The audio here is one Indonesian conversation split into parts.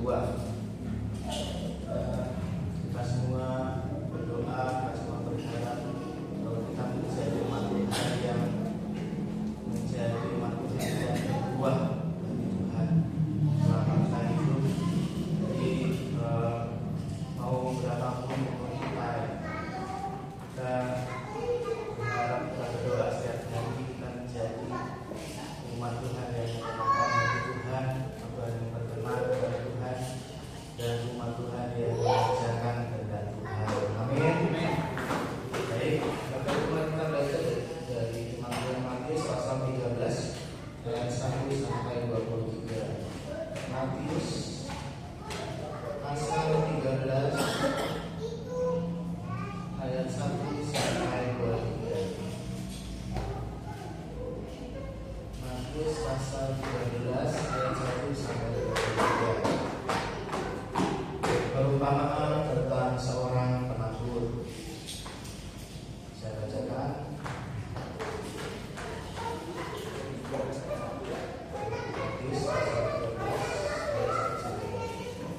berbuah. Kita semua berdoa, kita semua berharap bahwa kita menjadi umat Tuhan yang menjadi umat Tuhan yang berbuah bagi Tuhan selama kita hidup. Jadi mau berapapun umur kita berharap, kita berdoa setiap hari kita menjadi umat Tuhan yang menyenangkan hati Tuhan, Tuhan yang berkenan kepada Tuhan, dan umat Tuhan yang mengerjakan kehendak Tuhan. Amin. Baik, bagaimana kita belajar dari Kematian Matius pasal 13 ayat 1 sampai 23. Matius pasal 13 ayat 1 sampai 23. Matius pasal 13 ayat 1 sampai 23. Perumpamaan tentang seorang penabur. Saya bacakan. Matius pasal 13 ayat 1 sampai 23.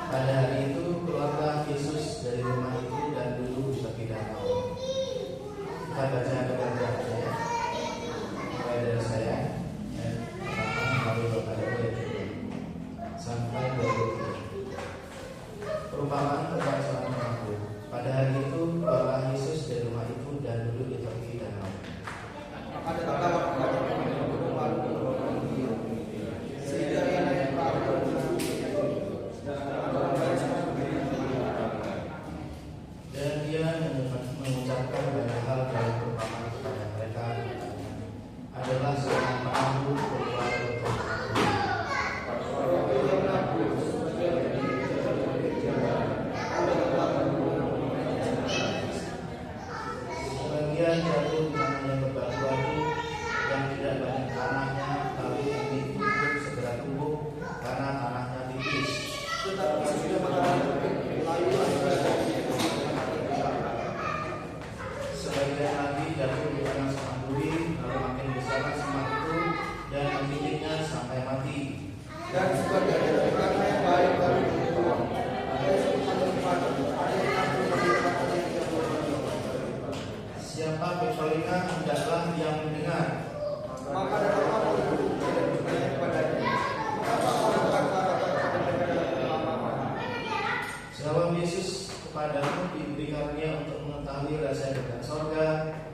Pada hari itu keluarlah Yesus dari rumah itu dan duduk di tepi danau. Kita baca bersama ya. Mulai dari saya, lalu Bapak Ibu sampai 23. Perumpamaan tentang seorang penabur. Pada hari itu keluarlah Yesus dari rumah itu dan duduk di tepi danau. Maka datanglah orang banyak yang berkumpul lalu berdoa dia. Sehingga ia naik ke perahu dan dia mengucapkan banyak hal dalam perumpamaan kepada mereka. Adalah seorang penabur keluar untuk sebagian jatuh di tanah yang berbatu-batu yang tidak banyak tanahnya, lalu ini pun segera tumbuh karena tanahnya tipis. Tetapi sudah sebagian lagi jatuh di tanah semak duri, lalu makin besar semak itu dan membisiknya sampai mati. Dan sebagian dari tanah yang baik baru tumbuh, ada yang sempat, ada yang siapa bertelinga hendaklah yang mendengar. Maka datanglah orang itu dan bertanya kepadanya, apa orang kata-kata. Jawab Yesus, kepadamu diberi karunia untuk mengetahui rahasia kerajaan sorga,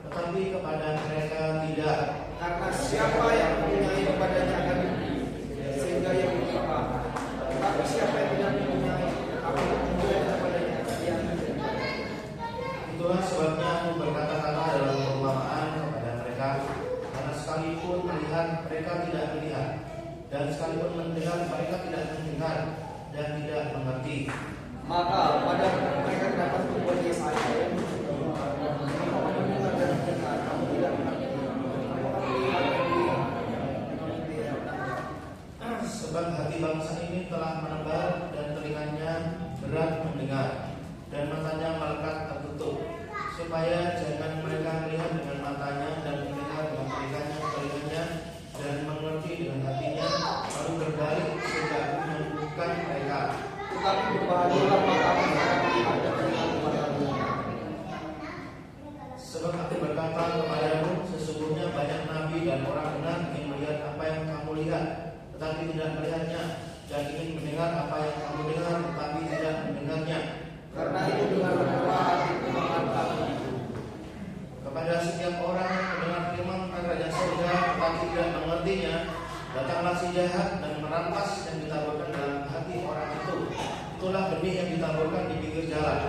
tetapi kepada mereka tidak. Karena siapa yang mempunyai kepadanya akan diberi, sehingga yang berlimpah. Tetapi siapa yang tidak mempunyai, akan mempunyai kepadanya yang tidak. Itulah sebabnya aku berkata-kata dalam perumpamaan kepada mereka, karena sekalipun melihat mereka tidak melihat, dan sekalipun mendengar mereka tidak mendengar dan tidak mengerti. Maka pada mereka dapat membuat Yesaya yang mendengar dan mendengar, kamu tidak mengerti. Sebab hati bangsa ini telah menebal dan telinganya berat mendengar dan matanya melekat tertutup, supaya jangan mereka melihat dengan matanya dan mendengar dengan telinganya dan mengerti dengan hatinya, lalu berbalik sehingga aku menyembuhkan mereka. Tetapi berbahagialah matamu yang melihat dan telingamu padamu. Sebab aku berkata kepadamu, sesungguhnya banyak nabi dan orang benar ingin melihat apa yang kamu lihat, tetapi tidak melihatnya, dan ingin mendengar apa yang kamu dengar, tetapi tidak mendengarnya. Karena itu dengan berdoa itu mengatakan kepada setiap orang yang mendengar firman kerajaan surga tetapi tidak mengertinya, datanglah si jahat dan merampas yang ditaburkan dalam hati orang itu. Itulah benih yang ditaburkan di pinggir jalan.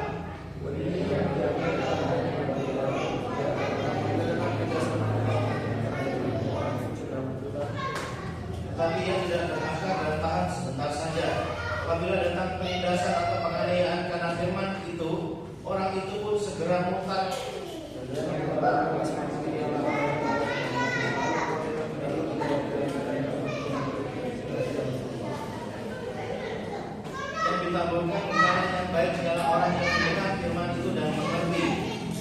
Tetapi yang tidak berakar dan tahan sebentar saja. Apabila datang penindasan atau penganiayaan karena firman itu, orang itu pun segera murtad. Yang ditaburkan bukan yang baik adalah orang yang mendengar firman itu dan mengerti,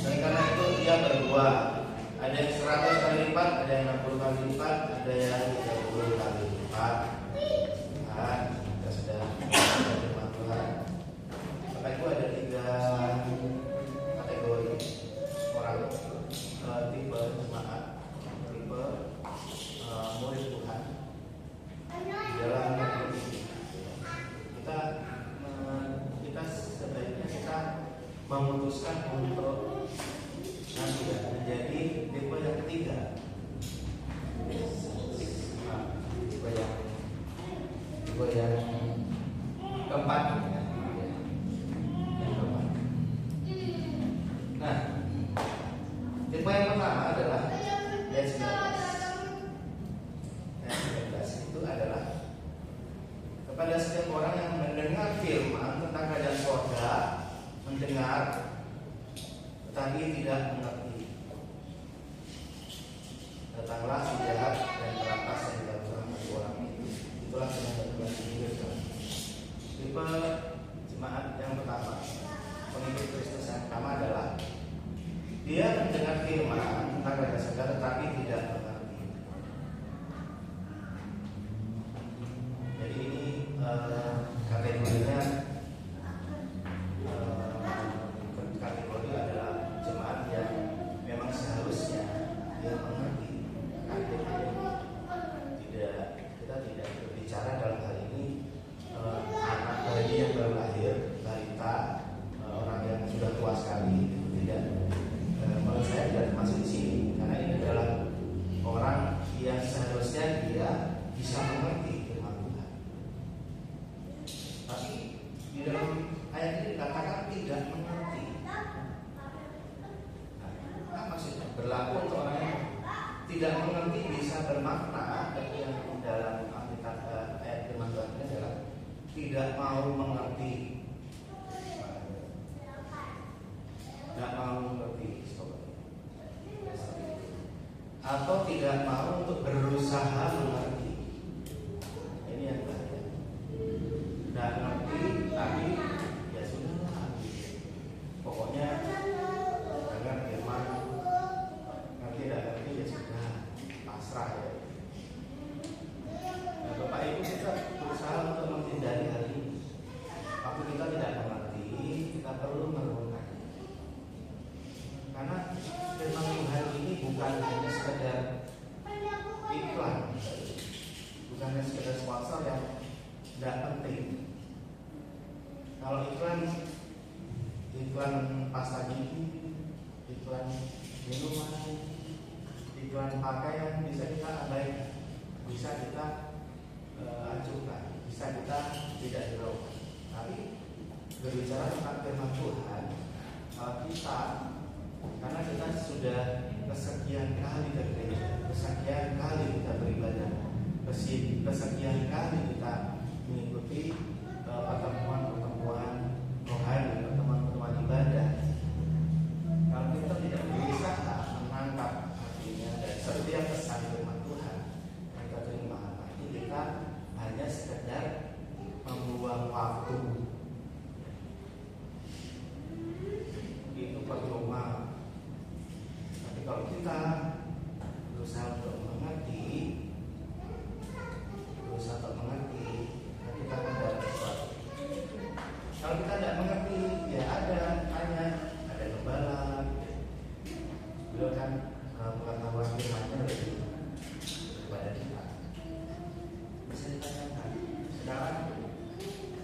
dan karena itu ia berbuah. Ada yang 100 kali lipat, ada yang 60 kali lipat, ada yang 30 kali lipat. Kita sudah memutuskan untuk menjadi tipe yang ketiga. Tipe yang keempat. Nah, tipe yang pertama adalah ayat 19. Ayat 19 itu adalah kepada setiap orang yang mendengar firman tentang kerajaan surga, mendengar tetapi tidak mengerti. Datanglah si jahat dan merampas yang dilakukan bagi orang itu. Itulah yang berbuat sendiri. Tipe jemaat yang pertama, pengikut Kristus yang pertama adalah dia mendengar firman tentang kerajaan surga tetapi tidak mengerti. Jadi ini kategorinya kategori adalah jemaat yang memang seharusnya dia mengerti. Kita tidak berbicara dalam hal ini anak bayi yang baru lahir, balita, orang yang sudah tua sekali, tidak. Menurut saya tidak termasuk di sini, karena ini adalah orang yang seharusnya dia bisa mengerti firman Tuhan. Tapi di dalam ayat ini dikatakan tidak mengerti. Nah, maksudnya berlaku untuk orang yang tidak mengerti bisa bermakna yang dalam ayat firman Tuhan ini adalah tidak mau mengerti, tidak mau mengerti, atau tidak mau untuk berusaha mengerti. Ini yang bahaya. Tidak mengerti tapi ya sudah, pokoknya dengar firman, ngerti tidak ngerti ya sudah, pasrah ya. Nah, Bapak Ibu, kita berusaha untuk menghindari hal ini. Waktu kita tidak mengerti, kita perlu merenungkan. Karena firman Tuhan ini bukan hanya sekedar iklan, bukan hanya sekedar sponsor yang tidak penting. Kalau iklan pasta gigi, iklan minuman, iklan pakaian bisa kita abaikan, bisa kita acuhkan, bisa kita tidak hiraukan. Tapi berbicara tentang firman Tuhan, kita, karena kita sudah kesekian kali ke gereja, kesekian kali kita beribadah, kesekian kali kita mengikuti pertemuan-pertemuan rohani, pertemuan-pertemuan ibadah. Kalau kita tidak berusaha menangkap artinya dan setiap pesan firman Tuhan yang kita terima, nanti kita hanya sekedar membuang waktu. Itu percuma. Tapi kalau kita berusaha untuk mengerti, kita akan dapat sesuatu. Kalau kita tidak mengerti, ya ada gembala, beliau kan pengetahuan firman-Nya lebih kepada kita. Bisa ditanyakan. Sekarang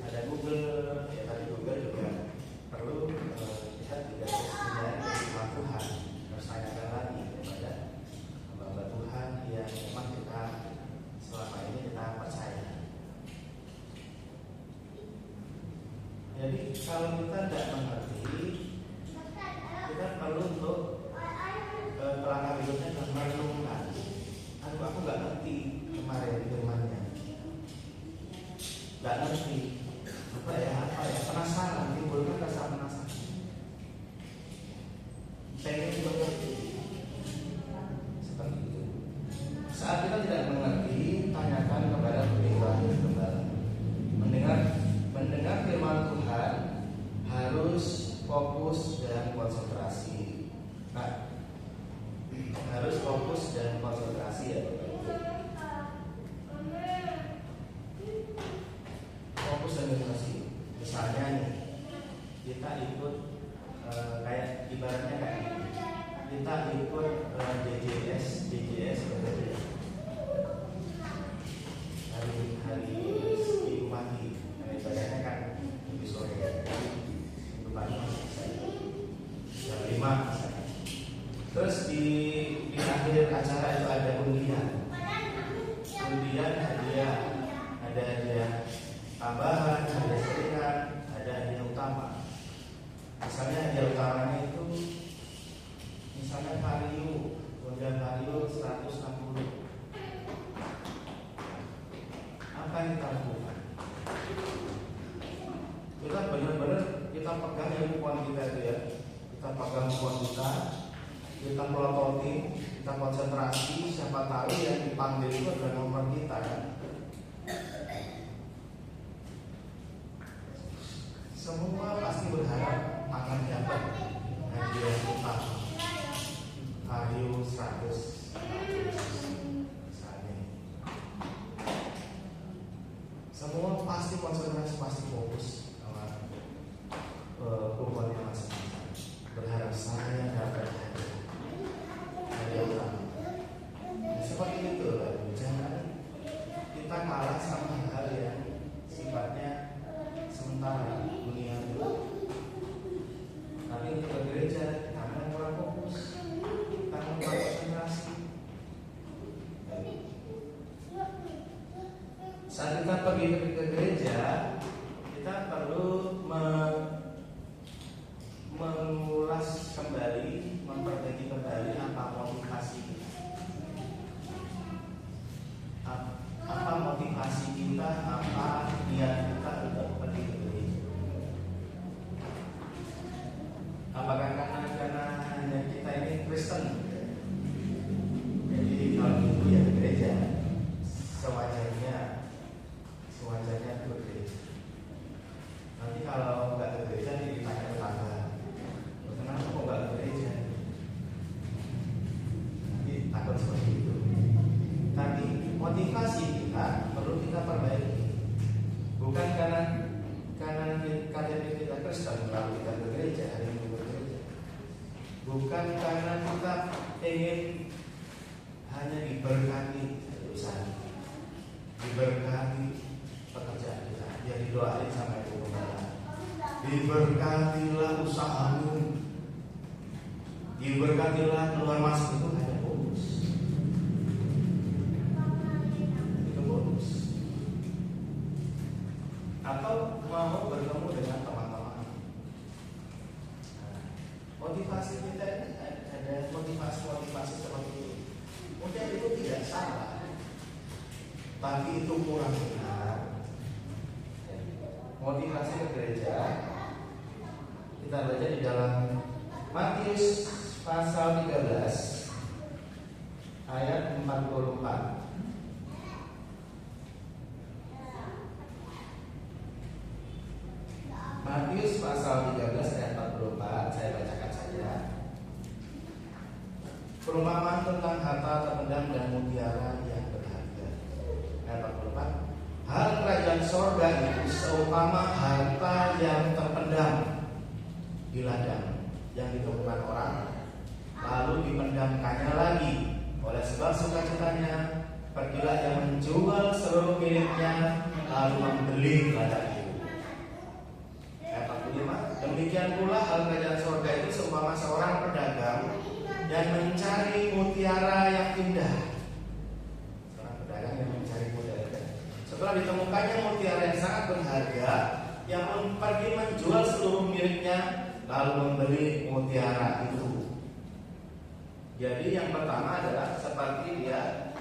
ada Google, ya tadi Google juga perlu lihat tidak sebenarnya firman Tuhan, harus tanyakan lagi kepada hamba Tuhan yang memang kita selama ini kita percaya. Jadi kalau kita tidak mengerti, kita perlu untuk langkah berikutnya adalah merenungkan. Aduh, aku nggak ngerti kemarin firman-Nya, nggak ngerti apa ya, penasaran, timbulkan rasa penasaran, pengen mengerti. Seperti itu. Saat kita tidak mengerti, tanyakan kepada gembala. Mendengar firman Tuhan harus fokus dan konsentrasi. Nah, harus fokus dan konsentrasi ya. Fokus dan konsentrasi. Misalnya nih, kita ikut kayak ibaratnya kayak gini. Kita ikut DJS hari Minggu pagi. Ibadahnya kan Minggu sore, Minggu pagi masih selesai. uang kita itu ya, kita pegang uang kita pelototi, kita konsentrasi, siapa tahu yang dipanggil itu adalah nomor kita kan. Semua pasti berharap akan dapat hadiah utama Ayo 100 misalnya. Semua pasti konsentrasi, pasti fokus sama kumpulnya masing-masing, berharap saya dapat hadiah utama. Seperti itu lah, jangan kita kalah sama hal yang sifatnya sementara dunia itu. Tapi untuk ke gereja karena kurang fokus, karena kurang konsentrasi. Saat kita pergi ke gereja, kita perlu mengulas kembali, memperbaiki kembali apa motivasi kita. Apa motivasi kita, apa niat kita untuk pergi ke gereja. Apakah karena hanya kita ini Kristen, jadi kalau itu ya ke gereja, sewajarnya itu ke gereja. Nanti kalau nggak ke gereja ditanya tetangga, kenapa kok nggak ke gereja? Nanti takut seperti itu. Tapi motivasi kita perlu kita perbaiki. Bukan karena KTP kita Kristen lalu kita ke gereja, hari ini ke gereja. Bukan karena kita ingin hanya diberkati usaha, diberkati pekerjaan kita, ya didoain sama Ibu Gembala, diberkatilah usahamu, diberkatilah keluar masuk, itu hanya bonus. Itu bonus. Atau mau bertemu dengan teman-teman. Motivasi kita ini ada motivasi seperti itu. Mungkin itu tidak salah, tapi itu kurang benar. Motivasi ke gereja kita baca di dalam Matius pasal 13 ayat 44. Matius pasal 13 ayat 44, saya bacakan saja. Perumpamaan tentang harta terpendam dan mutiara yang berharga. Ayat 44. Hal kerajaan sorga itu seumpama harta yang terpendam di ladang yang ditemukan orang, lalu dipendamkannya lagi. Oleh sebab sukacitanya, pergilah yang menjual seluruh miliknya, lalu membeli ladang itu. Ayat 45. Demikian pula hal kerajaan sorga itu seumpama seorang pedagang yang mencari mutiara yang indah. Seorang pedagang yang mencari mutiara. Setelah ditemukannya mutiara yang sangat berharga, yang pergi menjual seluruh miliknya, lalu membeli mutiara itu. Jadi yang pertama adalah seperti dia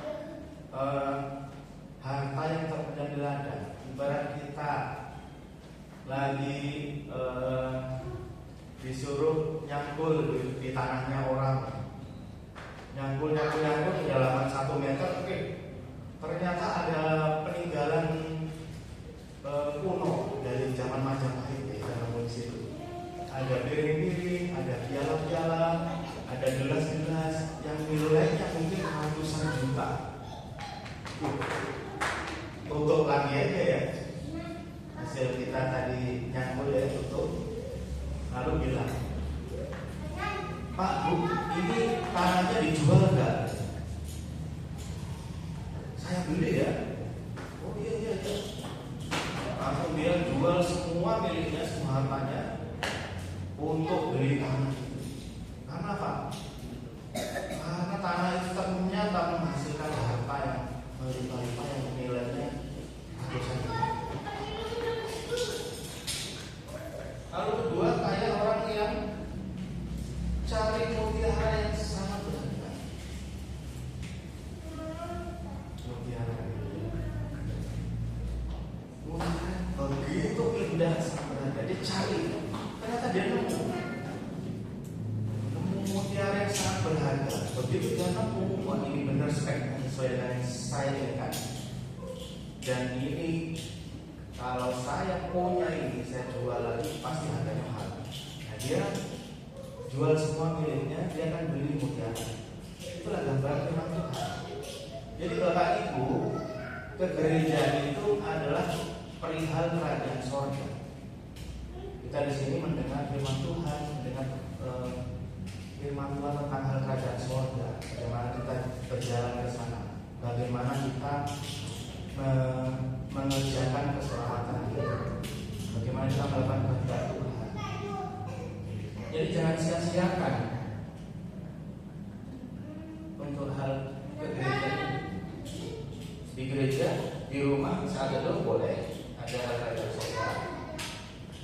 harta yang terpendam di ladang. Ibarat kita lagi disuruh nyangkul di tanahnya orang, nyangkul kedalaman 1 meter, oke. Ternyata ada peninggalan kuno dari zaman Majapahit ya, dalam situ. Ada piring-piring, ada piala-piala, ada gelas-gelas yang nilainya mungkin ratusan juta. Tutup lagi aja ya. Hasil kita tadi nyangkul ya, tutup. Lalu bilang, Pak, Bu, ini tanahnya dijual nggak? Saya beli ya. Oh iya. Langsung dia jual semua miliknya, semua hartanya untuk beli tanah itu. Karena apa? Karena tanah itu ternyata menghasilkan harta yang melimpah-limpah yang nilainya ratusan juta. Lalu kedua, kayak orang yang cari mutiara yang sangat berharga. Mutiara begitu indah, sangat berharga. Dia cari Ternyata dia nemu mutiara yang sangat berharga. Begitu dia nemu, wah ini benar speknya sesuai dengan yang saya inginkan. Dan ini kalau saya punya ini, saya jual lagi pasti harganya mahal. Nah dia jual semua miliknya, dia akan beli mutiara. Itulah gambaran firman Tuhan. Jadi Bapak Ibu, kegerejaan itu adalah perihal kerajaan sorga. Kita di sini mendengar firman Tuhan, mendengar firman Tuhan tentang hal kerajaan sorga. Bagaimana kita berjalan ke sana, bagaimana kita mengerjakan keselamatan kita, bagaimana kita melakukan kehendak Tuhan. Jadi jangan sia-siakan untuk hal kegerejaan. Di gereja, di rumah saat itu boleh ada hal kerajaan sorga.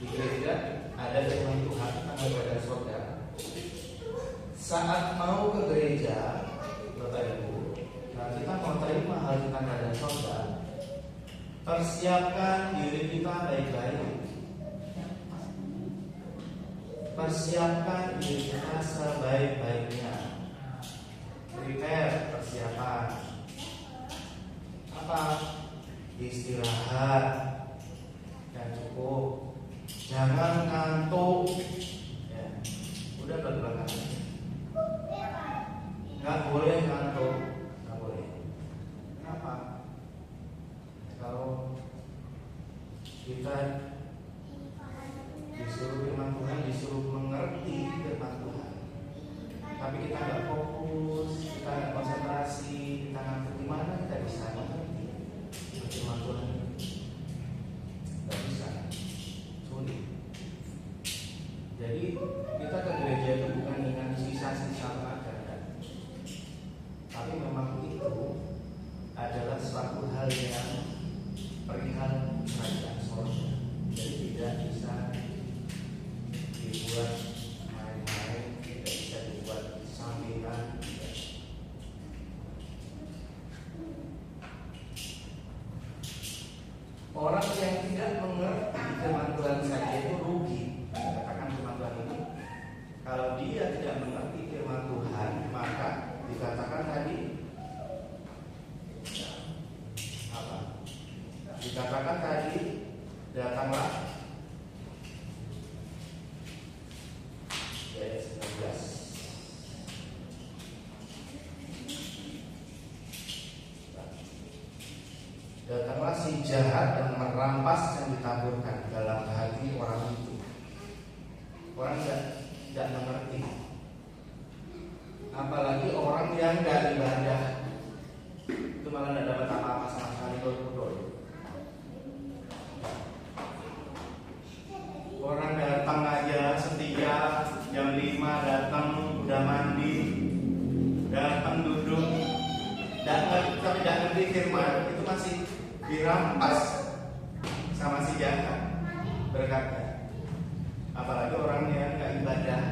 Di gereja ada firman Tuhan tentang hal kerajaan sorga. Saat mau ke gereja, Bapak Ibu, nah kita mau terima hal tentang kerajaan sorga, persiapkan diri kita baik-baik. Persiapkan diri kita sebaik-baiknya. Prepare, persiapan. Apa? Istirahat yang cukup. Jangan ngantuk. Ya, udah belakang. Nggak boleh ngantuk, nggak boleh. Kenapa? Kalau kita disuruh firman Tuhan, disuruh mengerti firman Tuhan, tapi kita nggak fokus, kita nggak konsentrasi, kita ngantuk, gimana kita bisa mengerti firman Tuhan? Nggak bisa, sulit. Jadi kita ke gereja itu bukan dengan sisa-sisa pelajaran, tapi memang itu adalah suatu hal yang perihal kerajaan sorga. Jadi tidak bisa dibuat main-main, tidak bisa dibuat sampingan. Orang yang tidak mengerti firman Tuhan saja itu rugi. Katakan firman Tuhan ini, kalau dia tidak mengerti firman Tuhan, maka dikatakan tadi apa? Dikatakan tadi, datanglah ayat 19. Datanglah si jahat dan merampas yang ditaburkan dalam hati orang itu. Orang tidak mengerti. Apalagi orang yang tidak ibadah, itu malah tidak dapat apa-apa sama sekali. Orang datang aja setia, jam 5 datang, udah mandi, datang duduk, tapi tidak ngerti firman, itu masih dirampas sama si jahat berkatnya. Apalagi orang yang nggak ibadah,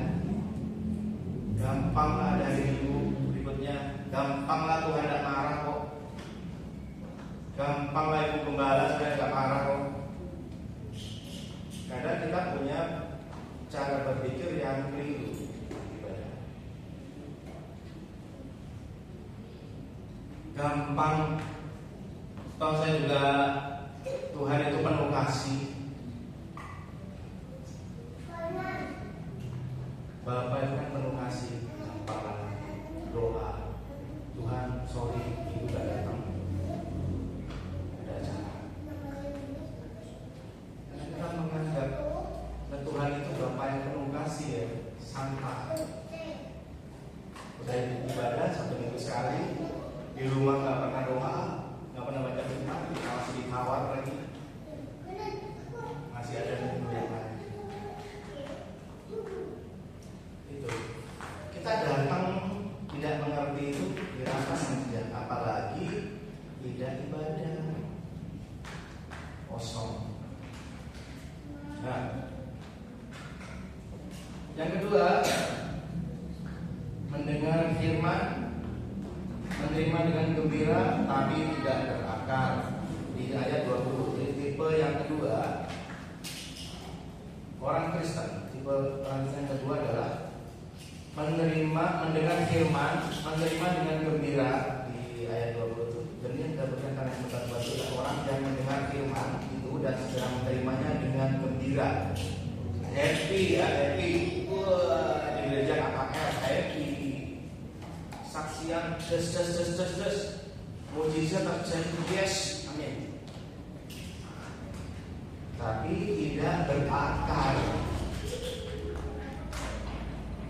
gampang lah ada minggu berikutnya, gampang lah Tuhan tidak marah kok, gampang lah ibu gembala sudah nggak marah kok. Kadang kita punya cara berpikir yang keliru ibadah. Gampang. Tahu saya juga Tuhan itu penuh kasih. Bapak itu kan penuh kasih. Gampang doa, Tuhan sorry ibu gak datang, ada acara. Karena kita menganggap Tuhan itu Bapak yang penuh kasih ya, santai. Udah ibadah 1 minggu sekali, di rumah gak pernah doa, gak pernah baca firman, masih ditawar lagi, masih ada minggu yang lain. Itu kita datang tidak mengerti itu dirampas saja, apalagi tidak ibadah, kosong. Nah, yang kedua, mendengar firman, menerima dengan gembira tapi tidak berakar. Di ayat 20, jadi tipe yang kedua, orang Kristen, tipe Yang kedua adalah mendengar firman, menerima dengan gembira di ayat 20 itu. Jadi yang diberikan karena yang berbuat itu orang yang mendengar firman itu dan segera menerimanya dengan gembira. Happy ya, happy. Wah, di gereja KKR happy. Saksian des. Mujizat terjadi, yes, amin. Tapi tidak berakar.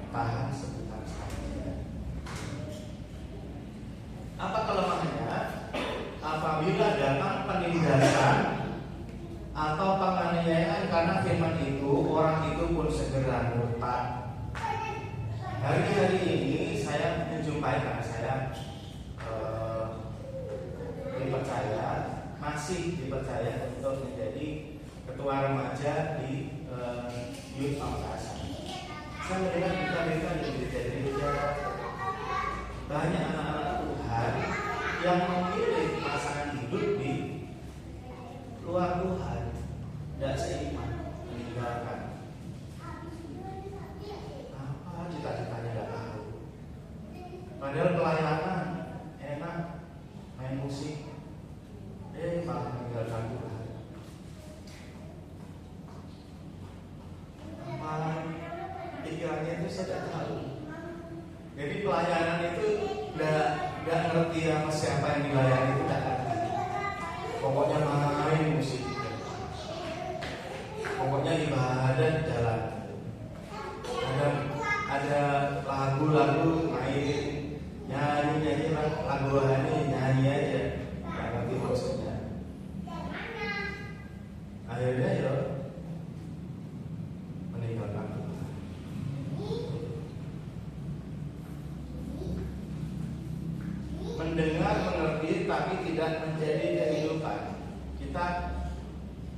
Tahan sebentar saja. Apa kelemahannya? Apabila datang penindasan atau penganiayaan karena firman itu, orang itu pun segera murtad. Hari-hari ini saya menjumpai, karena saya masih dipercaya untuk menjadi ketua remaja di Youth Pamekasan. Saya mendengar berita-berita di gereja-gereja banyak anak-anak Tuhan yang memilih pasangan hidup di luar Tuhan, tidak seiman, meninggalkan. Apa cita-citanya tidak tahu. Padahal pelayanan enak, main musik, malah meninggalkan Tuhan. Malah pikirannya itu saya tidak tahu. Jadi pelayanan itu tidak ngerti sama siapa yang dilayani, itu tidak ngerti. Pokoknya main musik, pokoknya ibadah jalan. Ada lagu-lagu main, nyanyi lagu rohani, nyanyi aja, nggak ngerti maksudnya. Akhirnya ya meninggalkan Tuhan. Mendengar, mengerti, tapi tidak menjadi kehidupan. Kita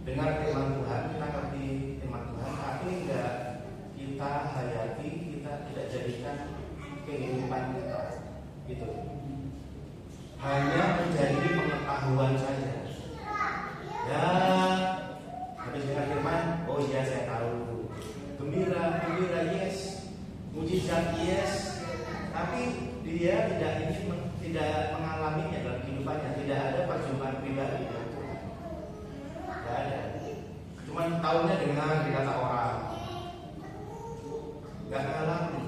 dengar firman Tuhan, kita ngerti firman Tuhan, tapi enggak kita hayati, kita tidak jadikan kehidupan kita. Gitu. Hanya menjadi pengetahuan saja. Ya, habis dengar firman, oh iya saya tahu. Gembira, yes. Mujizat, yes. Tapi dia tidak mengalaminya dalam kehidupannya. Tidak ada perjumpaan pribadi dengan Tuhan. Tidak ada. Cuman tahunya dengar dikata orang. Gak ngalami.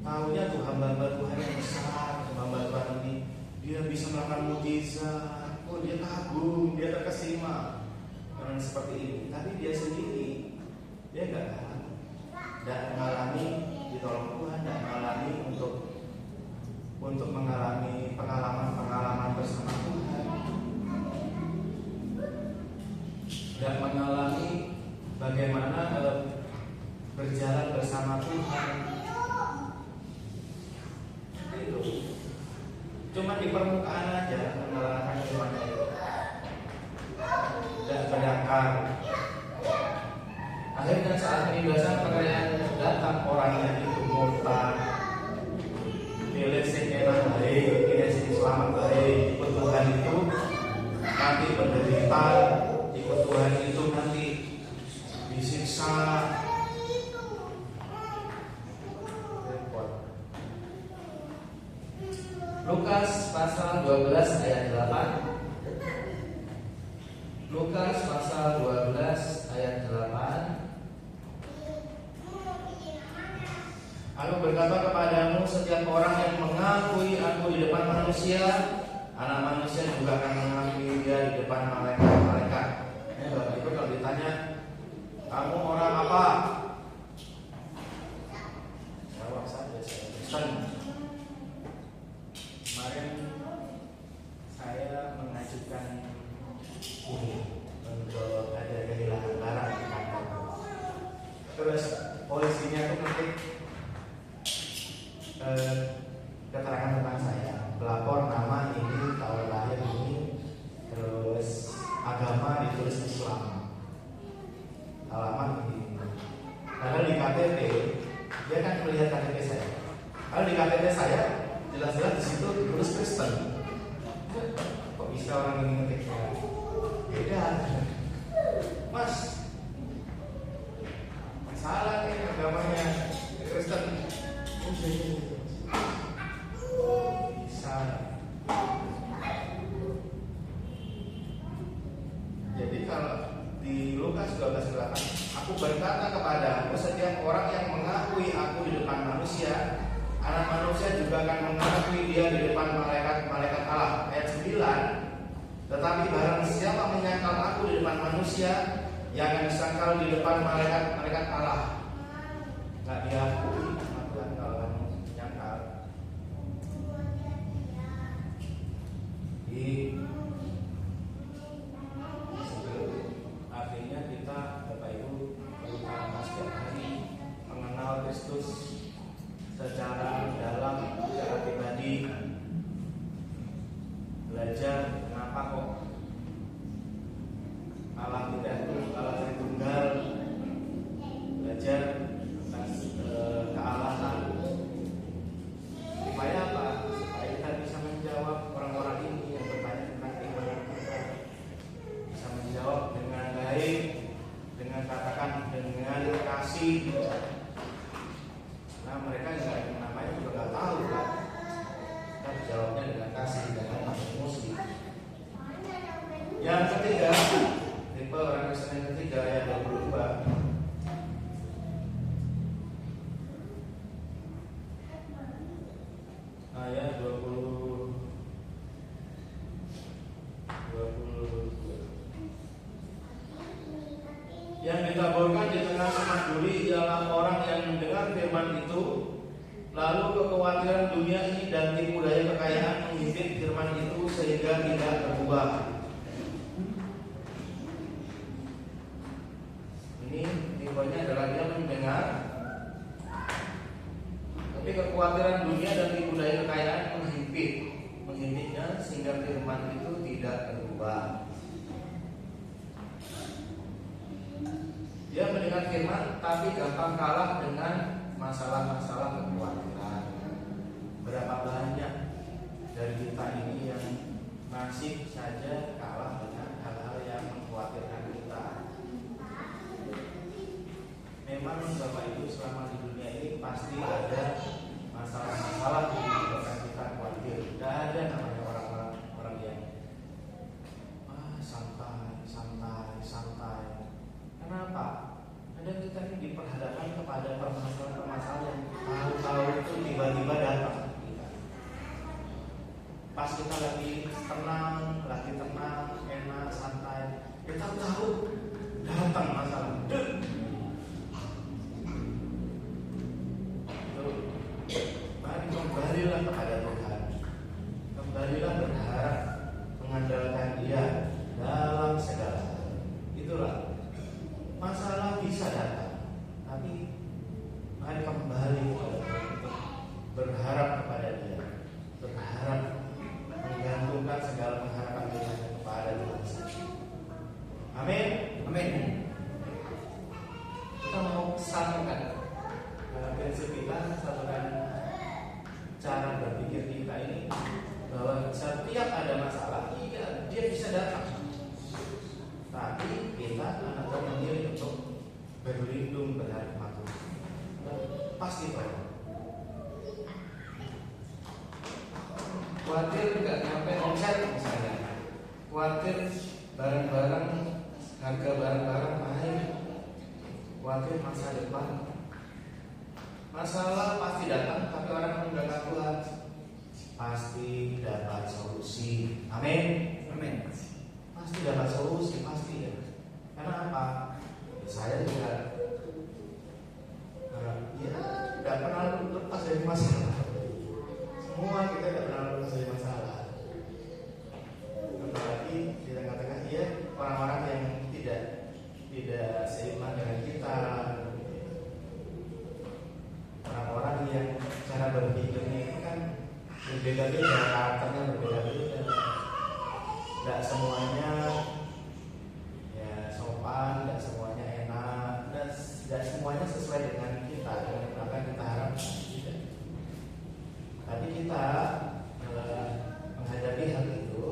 Tahunya tuh hamba Tuhan yang besar, hamba Tuhan ini dia bisa melakukan mujizat. Oh dia kagum, dia terkesima dengan seperti ini. Tapi dia sendiri dia gak ngalami. Gak mengalami ditolong Tuhan, gak mengalami untuk mengalami pengalaman bersama Tuhan. Gak mengalami bagaimana berjalan bersama Tuhan. Itu cuma di permukaan aja menerangkan firman itu, tidak berakar. Akhirnya saat penindasan penganiayaan datang, orangnya itu murtad. Pilih sing enak baik, pilih sing selamat baik. Ikut Tuhan itu nanti penderitaan, ikut Tuhan itu nanti disiksa. Lukas pasal 12 ayat 8. Lukas pasal 12 ayat 8. Aku berkata kepadamu, setiap orang yang mengakui aku di depan manusia, anak manusia juga akan mengakui dia di depan malaikat-malaikat. Ya, Bapak Ibu kalau ditanya, kamu orang apa? Jawab saja, saya Kristen. Kemarin saya mengajukan untuk ada kehilangan barang di kantor. Terus polisinya tuh ngetik keterangan tentang saya, pelapor nama ini, tahun lahir ini, terus agama ditulis Islam, alamat ini. Padahal di KTP dia kan melihat KTP saya. Kalau di KTP saya jelas-jelas di situ tulis Kristen. Kok bisa orang ini ngetik beda? Mas, Jadi kalau di Lukas 12:8, aku berkata kepadamu, setiap orang yang mengakui aku di depan manusia, Anak manusia juga akan mengakui dia di depan malaikat-malaikat Allah. Ayat 9, tetapi barang siapa menyangkal aku di depan manusia, ia akan disangkal di depan malaikat-malaikat Allah. Nggak diakui sama Tuhan kalau kamu menyangkal. Artinya kita, Bapak Ibu, perlu setiap hari mengenal Kristus secara dalam, secara pribadi, belajar kenapa kok Allah tidak itu Allah yang tunggal, belajar tentang kealahan, supaya apa? Supaya kita bisa menjawab orang-orang ini yang bertanya tentang keimanan kita, bisa menjawab dengan baik, dengan katakan dengan kasih. Nah, mereka yang namanya juga nggak tahu kan. Kita jawabnya dengan kasih, dengan emosi. Yang ketiga, tipe orang Kristen yang ketiga, ayat 22. Ayat 22. Yang ditaburkan di tengah semak duri ialah orang yang mendengar firman itu, lalu kekhawatiran dunia ini dan tipu daya kekayaan menghimpit firman itu sehingga tidak berubah. Ini tipenya adalah dia mendengar, tapi kekhawatiran dunia dan tipu daya kekayaan menghintitnya sehingga firman itu tidak berubah. Dia mendengar firman tapi gampang kalah dengan masalah-masalah kekhawatiran. Berapa banyak dari kita ini yang masih saja kalah dengan hal-hal yang mengkhawatirkan kita. Memang Bapak Ibu, selama di dunia ini pasti ada masalah-masalah yang menyebabkan kita khawatir. Tidak ada namanya orang yang santai. Kenapa? Kadang kita ini diperhadapkan kepada permasalahan yang tahu-tahu itu tiba-tiba datang. Pas kita lagi tenang, enak, santai, kita tahu datang masalah. Mari kembalilah kepada Tuhan. Kembalilah berharap, mengandalkan Dia dalam segala hal. Itulah. Masalah bisa datang, tapi mari kembali untuk berharap kepada Dia, berharap menggantungkan segala pengharapan kita kepada Tuhan. Amin. Amin. Kita mau satukan prinsip kita, satukan cara berpikir kita ini, bahwa setiap ada masalah, dia bisa datang. Tapi kita akan memilih untuk berlindung berharap Tuhan. Pasti tolong. Khawatir nggak nyampe omset misalnya. Khawatir barang-barang, harga barang-barang naik. Khawatir masa depan. Masalah pasti datang, tapi orang yang mendengar Tuhan pasti dapat solusi. Amin. Amin. Pasti dapat solusi, pasti ya. Karena apa? Ya, saya juga tidak pernah lepas dari masalah. Semua kita tidak pernah lepas dari masalah. Apalagi di tengah-tengah orang-orang yang tidak seiman dengan kita, orang-orang yang cara berpikirnya itu kan berbeda-beda, karakternya berbeda-beda. Tidak semuanya ya sopan, tidak semuanya enak, dan tidak semuanya sesuai dengan kita, dengan apa yang kita harapkan. Tapi kita menghadapi hal itu,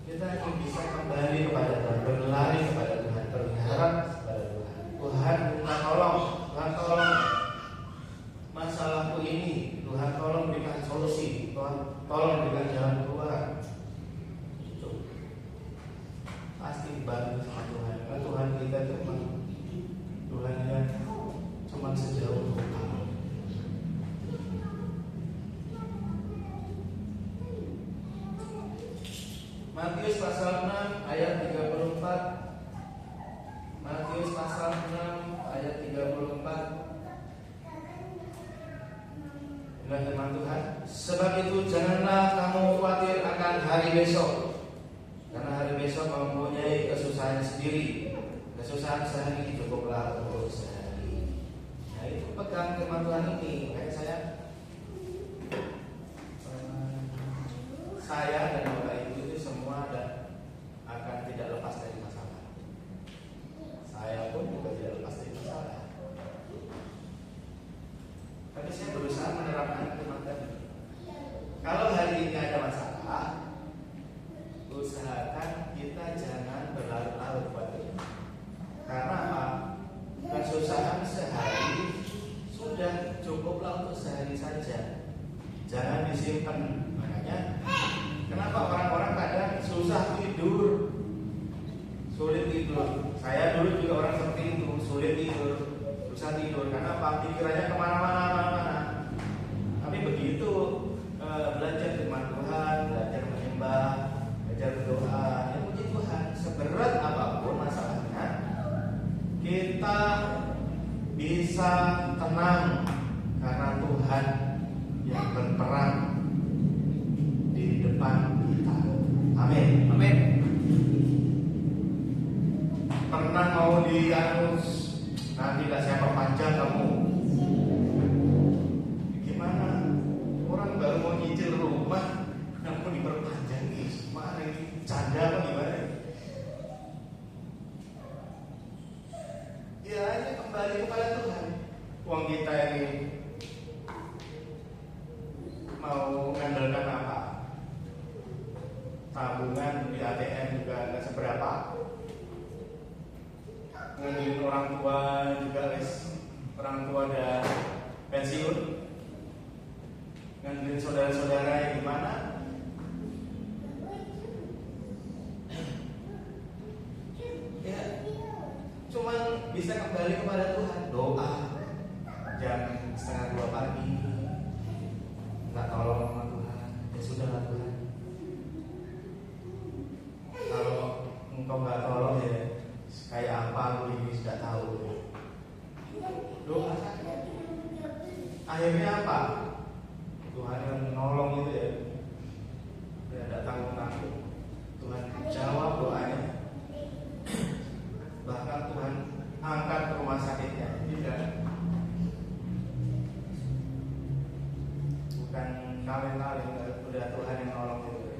kita akan bisa kembali kepada Tuhan, berlari kepada Tuhan, berharap kepada Tuhan. Tuhan minta tolong, Tuhan tolong masalahku ini, Tuhan tolong berikan solusi, Tuhan tolong berikan jalan keluar. Pasti dibantu sama Tuhan. Karena Tuhan kita itu memang Tuhan yang cuma sejauh doa. Matius pasal 6 ayat 34. Matius pasal 6 ayat 34. Inilah firman Tuhan. Sebab itu janganlah kamu khawatir akan hari besok, karena hari besok mempunyai kesusahan sendiri. Kesusahan sehari cukuplah untuk sehari. Nah, itu pegang firman Tuhan ini. Makanya saya dan Bapak Ibu itu semua akan tidak lepas dari masalah. Saya pun juga tidak lepas dari masalah. Tapi saya berusaha menerapkan firman tadi. Kalau hari ini ada masalah, usahakan kita jangan berlarut-larut buat itu. Karena apa? Kesusahan sehari sudah cukuplah untuk sehari saja. Jangan disimpan. Makanya kenapa orang-orang kadang susah tidur, sulit tidur. Saya dulu juga orang seperti itu, sulit tidur, susah tidur. Karena apa? Pikirannya kemana-mana. Tapi begitu belajar firman Tuhan, belajar menyembah, belajar berdoa, ya puji Tuhan. Seberat apapun masalahnya, kita bisa tenang karena Tuhan yang berperang di depan kita. Amin. Amin. Pernah mau dianus, nanti tidak siapa panjang kamu. Gimana? Orang baru mau nyicil rumah, namun diperpanjang nih. Mana ini? Canda apa gimana? Ya ini kembali kepada Tuhan. Uang kita ini mau mengandalkan apa? Tabungan di ATM juga nggak seberapa. Ngandelin orang tua juga orang tua udah pensiun. Ngandelin saudara-saudara yang gimana? Ya, cuman bisa kembali kepada Tuhan. Doa jam 1:30 pagi. Nggak tolong sama Tuhan, ya sudahlah Tuhan. Kalau engkau nggak tolong ya kayak apa aku ini sudah tahu. Doa. Akhirnya apa? Tuhan yang menolong itu ya. Tidak tanggung-tanggung. Tuhan jawab doanya. Bahkan Tuhan angkat ke rumah sakitnya. Tidak. Bukan kaleng-kaleng, udah Tuhan yang nolong itu.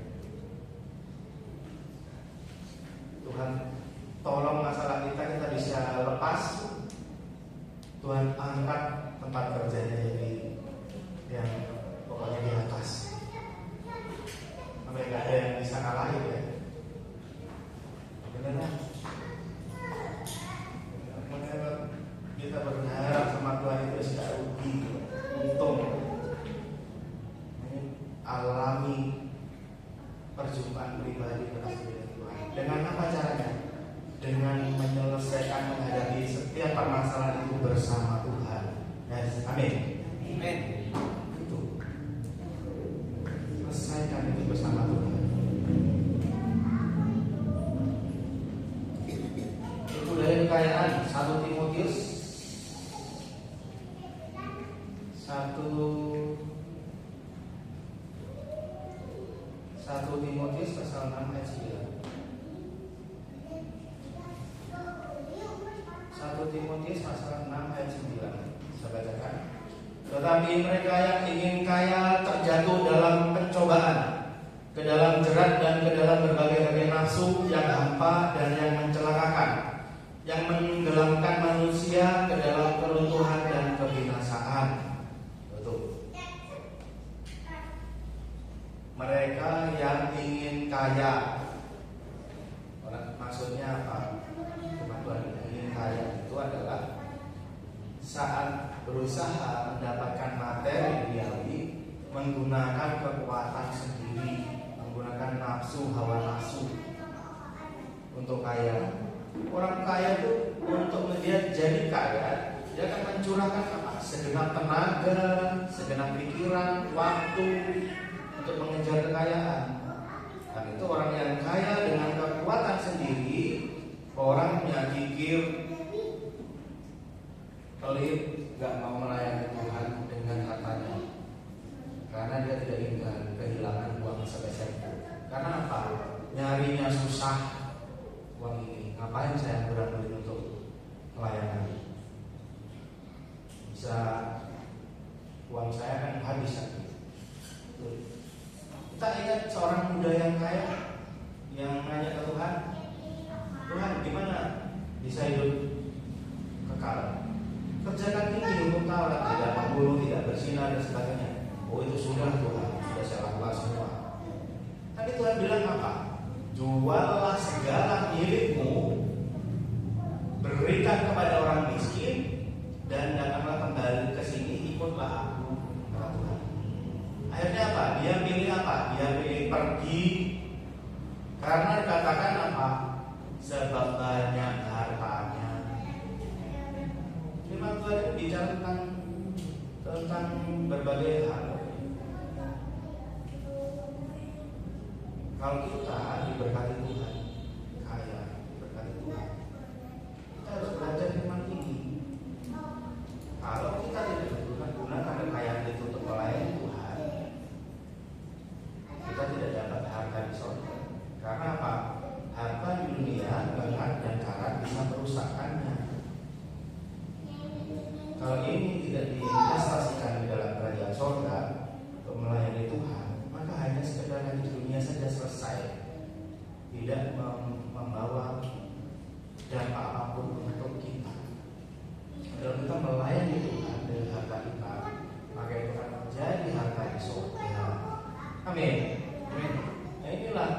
Tuhan tolong masalah kita bisa lepas. Tuhan angkat tempat kerjanya jadi yang pokoknya di atas. Sampai gak ada yang bisa ngalahin ya. Benar. Kita berharap sama Tuhan itu sudah rugi, untung. Alami perjumpaan pribadi dengan Tuhan. Dengan apa caranya? Dengan menyelesaikan menghadapi setiap permasalahan itu bersama Tuhan. Yes. Amin. Amin. Itu selesaikan itu bersama Tuhan. Itu dari kekayaan 1 Timotius 1 Timotius pasal 6 ayat 9. 1 Timotius pasal 6 ayat 9. Saya bacakan. Tetapi mereka yang ingin kaya terjatuh dalam pencobaan, ke dalam jerat dan ke dalam berbagai-bagai nafsu yang hampa dan yang mencelakakan, yang menenggelamkan manusia ke dalam keruntuhan dan kebinasaan. Betul. Mereka yang ingin kaya, maksudnya apa? Tuhan yang ingin kaya itu adalah saat berusaha mendapatkan materi duniawi menggunakan kekuatan sendiri, menggunakan nafsu, hawa nafsu. untuk kaya. Orang kaya itu untuk dia jadi kaya, dia akan mencurahkan apa? Segenap tenaga, segenap pikiran, waktu untuk mengejar kekayaan. Dan itu orang yang kaya dengan kekuatan sendiri, orangnya kikir, pelit, gak mau melayani Tuhan dengan hartanya. Karena dia tidak ingin kehilangan uang sebesar itu. Karena apa? Nyarinya susah uang ini. Ngapain saya berat-berat untuk melayani? Bisa uang saya kan habis nanti. Kita ingat seorang muda yang kaya yang nanya ke Tuhan, Tuhan gimana bisa hidup kekal? Kerjakan ini hukum Taurat, tidak membunuh, tidak berzina dan sebagainya. Oh itu sudah Tuhan, sudah saya lakukan semua. Tapi Tuhan bilang apa? Juallah segala milikmu, berikan kepada orang miskin, dan datanglah kembali ke sini, ikutlah aku, kata Tuhan. Akhirnya apa? Dia pilih apa? Dia pilih pergi. Karena dikatakan apa? Sebab banyak hartanya. Firman Tuhan itu bicara tentang berbagai hal. Kalau kita diberkati Tuhan, kaya diberkati Tuhan, kita harus belajar firman ini. Kalau kita tidak gunakan kekayaan itu untuk melayani Tuhan, kita tidak dapat harta di surga. Karena apa? Harta di dunia, banyak dan karat bisa merusakkannya. Kalau ini tidak diinvestasikan di dalam kerajaan surga untuk melayani Tuhan, maka hanya sekedar di dunia saja selesai, tidak membawa dampak apapun untuk kita. Kalau kita melayani Tuhan dengan harta kita, maka itu akan menjadi harta di surga. Amin. Amin. Nah inilah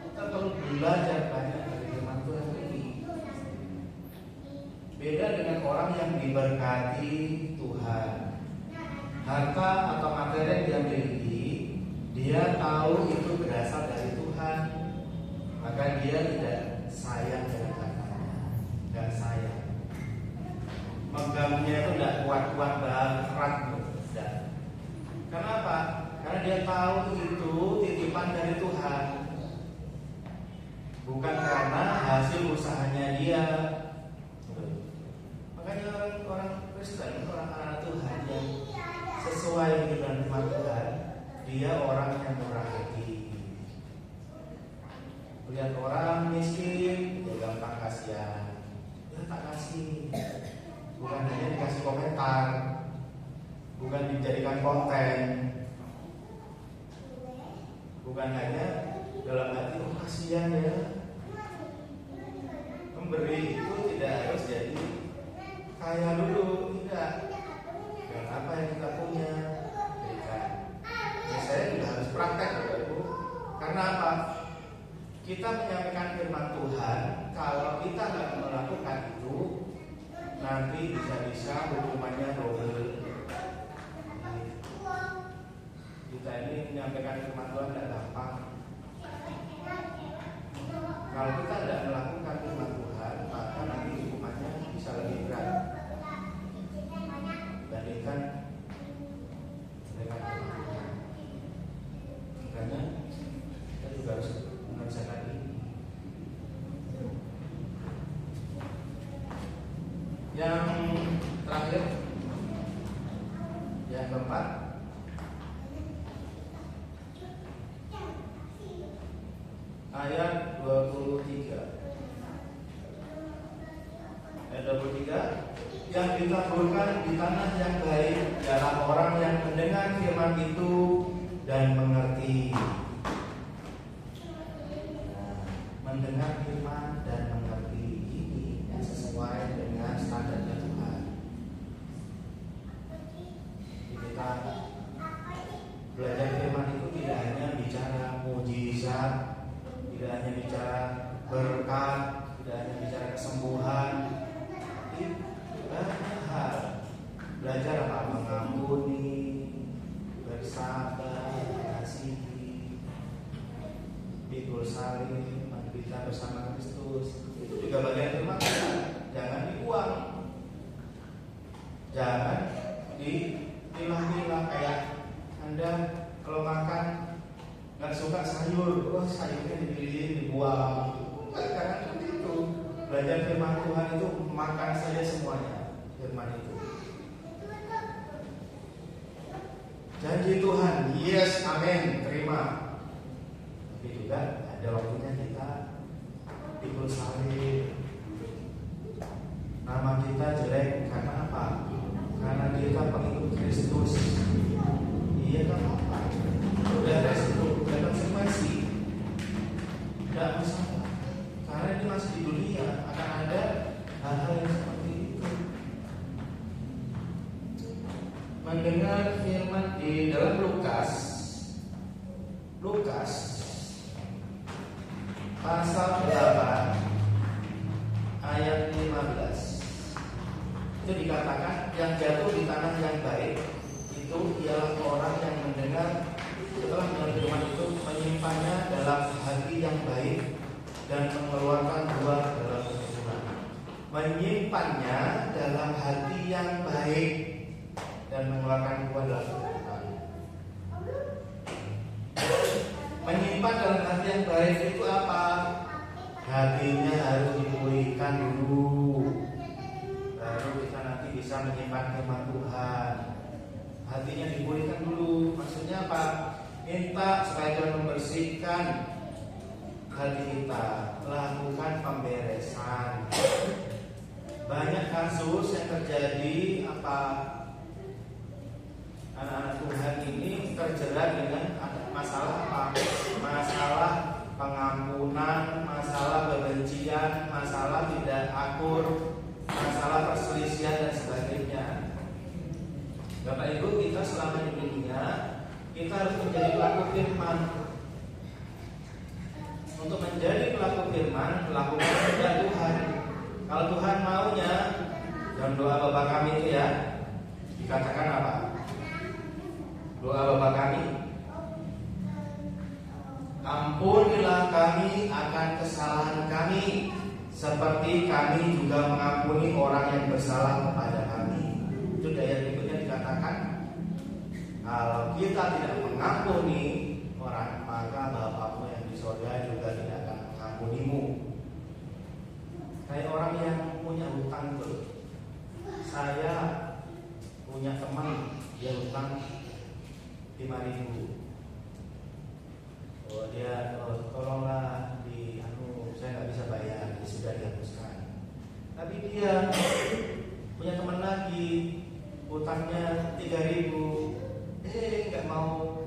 kita perlu belajar banyak dari firman Tuhan ini. Beda dengan orang yang diberkati Tuhan. Harta atau materi yang dia miliki, dia tahu itu berasal dari Tuhan, maka dia tidak sayang dengan hartanya, tidak sayang. Megangnya itu tidak kuat-kuat berat, tidak. Kenapa? Karena dia tahu itu titipan dari Tuhan, bukan karena hasil usahanya dia. Makanya orang Kristen, orang anak Tuhan yang sesuai dengan firman Tuhan, dia orang yang murah hati. Lihat orang miskin, dia gampang kasihan, dia tak kasih. Bukan hanya dikasih komentar, bukan dijadikan konten, bukan hanya dalam hati, oh kasihan ya. Memberi itu tidak harus jadi kaya dulu, tidak. Dan apa yang kita punya berikan. Ya, saya juga harus praktek, Bapak Ibu. Karena apa? Kita menyampaikan firman Tuhan, kalau kita nggak melakukan itu, nanti bisa-bisa hukumannya double. Kita ini menyampaikan firman Tuhan tidak gampang. Kalau kita tidak melakukan firman Tuhan, maka nanti hukumannya bisa lebih berat dibandingkan dengan firman Tuhan. Makanya kita juga harus mengerjakan ini. Yang terakhir, yang keempat, ayat 23. Ayat 23, yang ditaburkan di tanah yang baik ialah orang yang mendengar firman itu dan mengerti. Mendengar firman dan mengerti ini yang sesuai dengan standarnya Tuhan. Kita belajar firman itu tidak hanya bicara mujizat, tidak hanya bicara berkat, tidak hanya bicara kesembuhan, tapi banyak hal. Belajar apa? Mengampuni, bersabar, mengasihi, pikul salib, menderita bersama Kristus. belajar firman Tuhan itu makan saja semuanya firman itu. Janji Tuhan, yes, amin, terima. Tapi juga ada waktunya kita pikul salib. Nama kita jelek karena apa? Karena kita pengikut Kristus. Iya kan apa? Udah resiko, udah konsekuensi. Tidak masalah. Karena ini masih di dunia akan ada hal-hal yang seperti itu. Mendengar firman di dalam Lukas pasal 8 ayat 15 itu dikatakan yang jatuh di tanah yang baik itu ialah orang yang mendengar setelah mendengar firman itu menyimpannya dalam hati yang baik dan mengeluarkan buah dalam keturunan. Menyimpannya dalam hati yang baik dan mengeluarkan buah dalam kehidupan. Menyimpan dalam hati yang baik itu apa? Hatinya harus dipulihkan dulu, baru kita nanti bisa menyimpan firman Tuhan. Hatinya dipulihkan dulu. Maksudnya apa? Minta supaya Tuhan membersihkan hati kita, lakukan pemberesan. Banyak kasus yang terjadi apa? Anak-anak Tuhan ini terjerat dengan masalah apa? Masalah pengampunan, masalah kebencian, masalah tidak akur, masalah perselisihan dan sebagainya. Bapak Ibu, kita selama di dunia kita harus menjadi pelaku firman. Untuk menjadi pelaku firman, lakukan kehendak Tuhan. Kalau Tuhan maunya, dalam doa Bapa kami itu ya dikatakan apa? Doa Bapa kami, ampunilah kami akan kesalahan kami, seperti kami juga mengampuni orang yang bersalah kepada kami. Itu ayat berikutnya dikatakan, kalau kita tidak mengampuni orang, maka Bapakmu yang di surga juga tidak akan mengampunimu. Kayak orang yang punya hutang tuh. Saya punya teman dia hutang 5.000. Oh dia tolonglah saya nggak bisa bayar, sudah dihapuskan. Tapi dia punya teman lagi hutangnya 3.000, nggak mau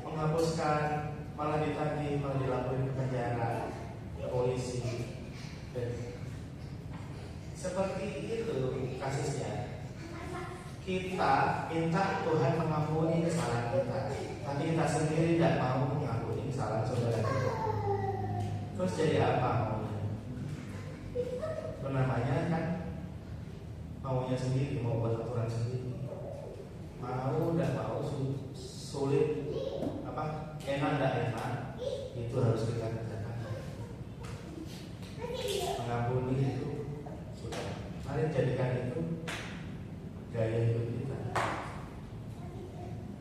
menghapuskan, malah ditagih, malah dilaporin ke penjara, ke polisi. Dan seperti itu kasusnya. Kita minta Tuhan mengampuni kesalahan kita, tapi kita sendiri tidak mau mengampuni kesalahan saudara kita. Terus jadi apa maunya? Itu namanya kan maunya sendiri, mau buat aturan sendiri. Mau dan mau sulit apa? Enak dan enak itu harus kita kerjakan. Mengampuni itu sudah. Mari jadikan itu gaya hidup kita.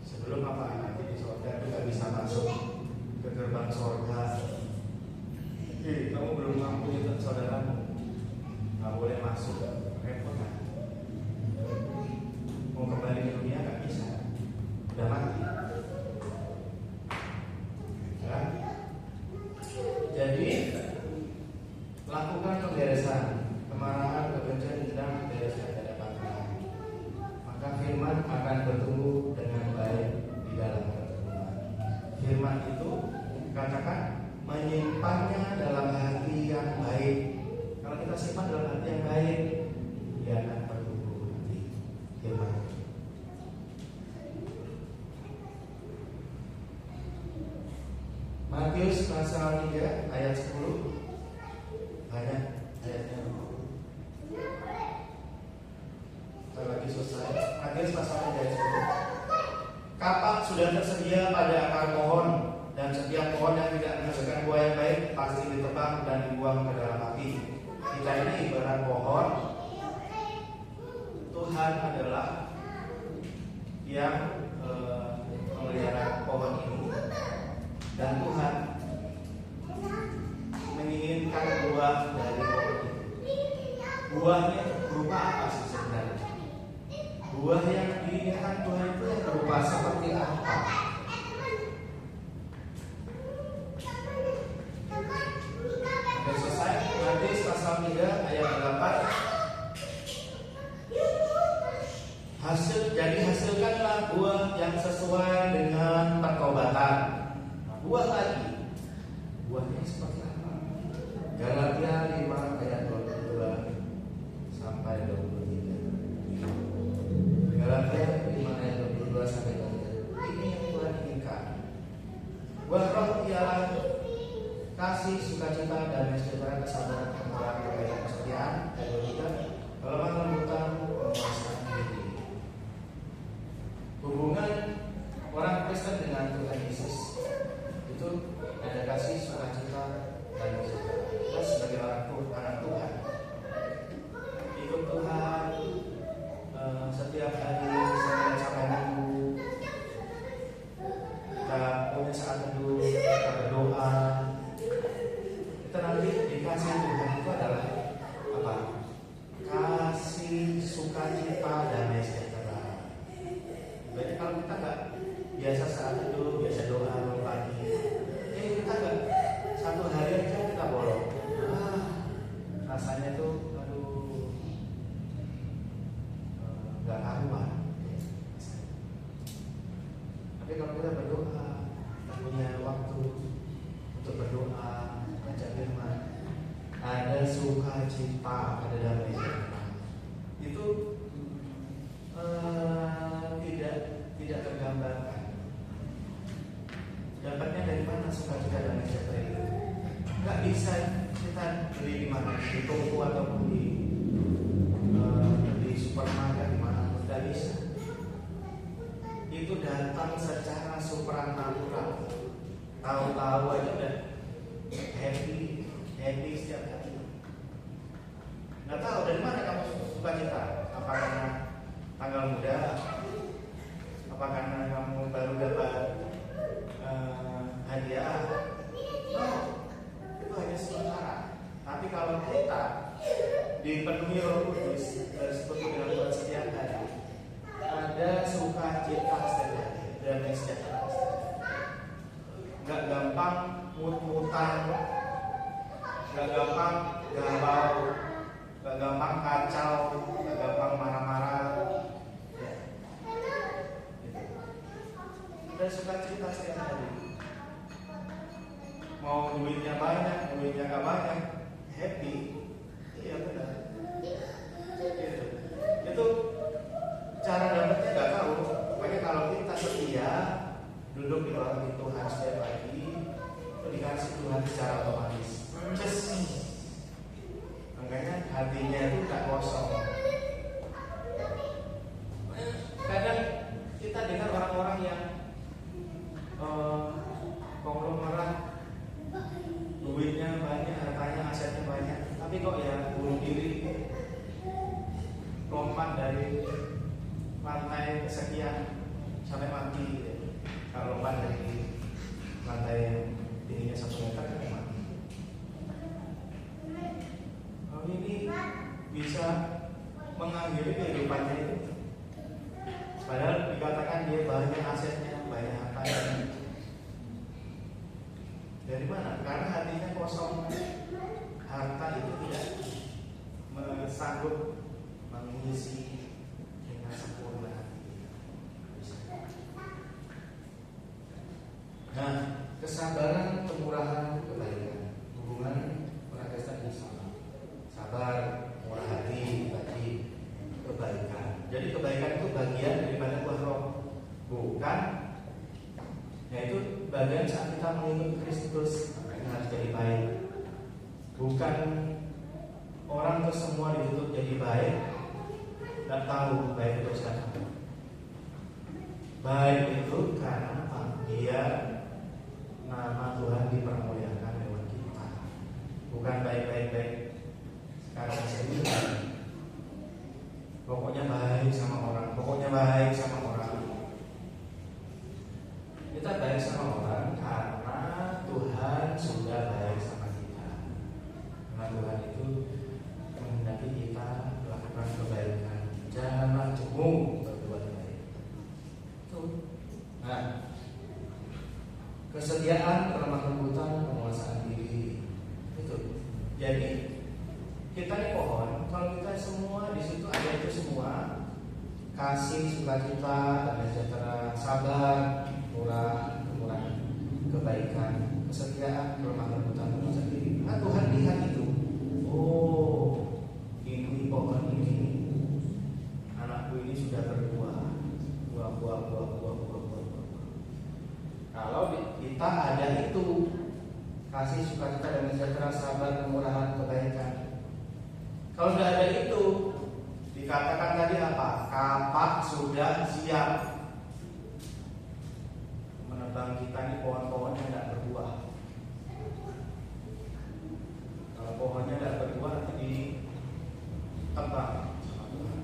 Sebelum apa nanti di surga kita bisa masuk ke gerbang surga. Kamu belum ngampuni saudaramu, nggak boleh masuk, repot kan? Mau kembali ke dunia nggak bisa, udah mati. Ya? Jadi lakukan pemberesan, kemarahan, kebencian, dendam, bereskan pada Tuhan. Maka firman akan bertumbuh dengan baik di dalam keturunan. Firman itu katakan menyimpannya dalam hati yang baik. Kalau kita simpan dalam hati yang baik, dia akan bertumbuh nanti. Firman. Matius pasal 3 ayat 10. Banyak ayatnya. Kita lagi selesai. Matius pasal 3 ayat 10. Kapak sudah tersedia pada akar pohon, dan setiap pohon yang tidak menghasilkan buah yang baik pasti ditebang dan dibuang ke dalam api. Kita ini ibarat pohon. Tuhan adalah yang memelihara pohon ini, dan Tuhan menginginkan buah dari pohon ini. buahnya itu berupa apa sih sebenarnya? Buah yang diinginkan Tuhan itu yang berupa seperti apa? Oke, selesai. Matius pasal 3 ayat 8. Hasilkanlah buah yang sesuai dengan pertobatan. Nah, buah lagi. Buahnya seperti apa? Galatia 5 ayat 22 sampai 23. Galatia 5 ayat 22 sampai 23. Ini yang Tuhan inginkan. Buah roh ialah kasih, sukacita, damai sejahtera, kesabaran, kemurahan, kebaikan, kesetiaan, ayat 23. Kelemahan, lembutan, penguasaan diri. Hubungan orang Kristen dengan Tuhan Yesus itu ada kasih, sukacita, damai sejahtera. Kita sebagai anak Tuhan ikut Tuhan setiap hari sampai minggu. Kita punya saat teduh, kita berdoa. Kita nanti dikasih Tuhan itu adalah apa? Kasih, sukacita, damai sejahtera. Berarti kalau kita nggak biasa saat teduh, biasa doa pagi, kita nggak satu hari aja kita bolong. Rasanya tuh aduh nggak karuan. Tapi kalau kita berdoa, kita punya waktu untuk berdoa, baca firman, ada sukacita, ada damai sejahtera. Itu tidak tergambarkan. Dapatnya dari mana sukacita dan damai sejahtera itu? Nggak bisa kita beli di mana, di toko ataupun di supermarket di mana pun, nggak bisa. Itu datang secara supranatural. Tahu-tahu aja udah happy setiap hari. Nggak tahu dari mana kamu sukacita? Apa karena tanggal muda? Apa karena kamu baru dapat hadiah? No, itu hanya sementara. Tapi kalau kita dipenuhi Roh Kudus, seperti dengan Tuhan setiap hari, ada sukacita setiap hari, damai sejahtera. Nggak gampang mut-mutan, nggak gampang galau, nggak gampang kacau, nggak gampang marah-marah. Ya. Ada sukacita setiap hari. Mau duitnya banyak, duitnya nggak banyak, happy. Iya benar. Itu cara dapatnya nggak tahu. Makanya kalau kita setia duduk di bawah Tuhan setiap pagi, itu dikasih Tuhan secara otomatis. Makanya hatinya itu tak kosong. Kadang kita dengar orang-orang yang konglomerat, duitnya banyak, hartanya, asetnya banyak, tapi kok ya bunuh diri, lompat dari lantai sekian sampai mati gitu. Kalau lompat dari lantai yang tingginya 1 meter kan mati. Kalau ini bisa mengakhiri kehidupannya itu, padahal dikatakan dia banyak asetnya, banyak hartanya. Dari mana? Karena hatinya kosong. Harta itu tidak sanggup mengisi dengan sempurna hati. Nah, kesabaran, kemurahan, kebaikan. Hubungan orang Kristen ini sama. Sabar, murah hati, bagi kebaikan. Jadi kebaikan itu bagian daripada buah roh, bukan? Yaitu bagian saat kita mengikut Kristus, yang harus jadi baik. Bukan orang itu semua dituntut jadi baik, dan tahu baik itu siapa. Baik itu karena apa? Dia nama Tuhan dipermuliakan lewat kita. Bukan baik-baik sekarang sendiri. Pokoknya baik sama orang, pokoknya baik sama orang. Kita baik sama orang karena Tuhan sudah baik sama kita. Karena Tuhan itu menghendaki kita kita ini pohon, kalau kita semua di situ ada itu semua, kasih, sukacita, damai sejahtera, sabar, murah, kemurahan, kebaikan, kesetiaan, kelemah lembutan teman sendiri. Nah, Tuhan lihat itu. Oh, ini pohon ini, anakku ini sudah berbuah, buah. Kalau kita ada itu, kasih, sukacita, damai sejahtera, sabar, kemurahan, kebaikan. Kalau sudah ada itu, dikatakan tadi apa? Kapak sudah siap menebang kita ini pohon-pohon yang tidak berbuah. Kalau pohonnya tidak berbuah nanti ditebang sama Tuhan.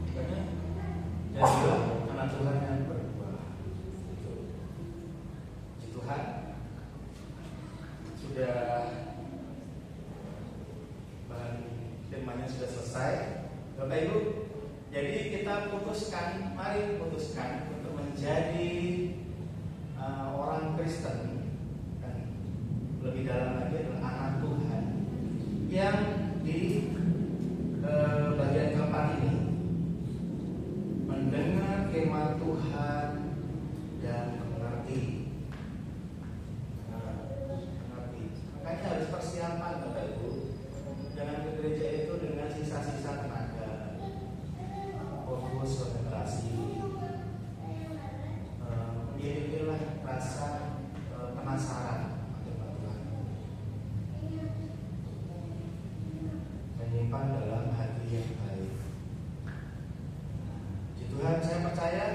Makanya jadilah anak Tuhan yang berbuah. Puji Tuhan. Sudah bahan firmannya sudah selesai. Bapak Ibu, jadi kita mari putuskan untuk menjadi orang Kristen, dan lebih dalam lagi adalah anak Tuhan yang di bagian keempat ini mendengar firman Tuhan dan mengerti. Makanya harus persiapan Bapak Ibu. Jangan ke gereja itu dengan sisa-sisa tenaga, fokus konsentrasi, miliki rasa penasaran dengan Tuhan, menyimpan dalam hati yang baik. Puji Tuhan, saya percaya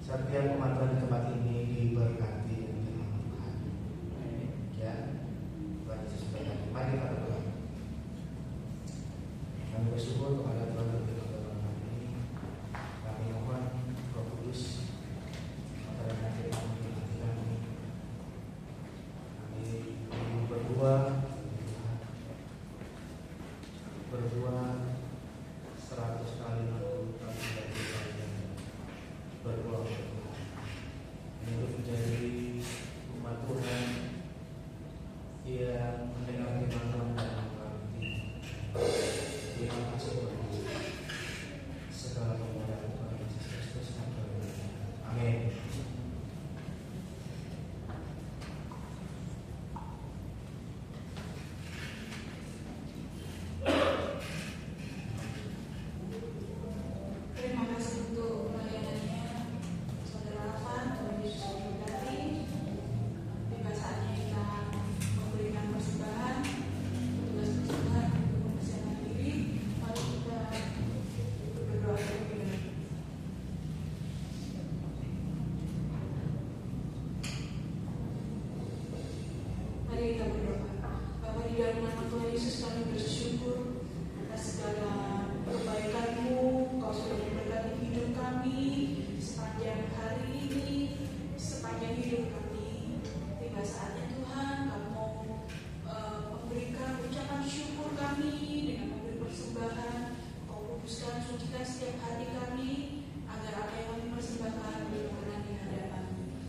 setiap umat Tuhan di tempat ini diberkati dengan firman Tuhan. Ya, Tuhan Yesus berkati. Mari kita berdoa. Kami bersyukur kepada Tuhan untuk firman ini. Kami mohon Roh Kudus karena firman hati kami. Kami berbuah 100 kali, 60 kali, berbuah untuk menjadi umat Tuhan yang mendengar firman Tuhan dan mengerti. Terima kasih Tuhan. Segala kemuliaan Tuhan Yesus Kristus. Amin. Terima kasih untuk pelayanannya, Saudara Alvan. Tuhan Yesus memberkati. Tiba saatnya kita memberikan persembahan, tugas persembahan untuk mempersiapkan diri. Mari kita berdoa terlebih dahulu. Mari kita berdoa. Bapa di dalam nama Tuhan Yesus, kami bersyukur atas segala kebaikan-Mu. Kau sudah memberkati hidup kami sepanjang hari ini, sepanjang hidup kami. Tiba saatnya Tuhan, Kau mau memberikan ucapan syukur kami dengan memberi persembahan. Kau kuduskan, sucikan setiap hati kami agar apa yang kami persembahkan berkenan di hadapan.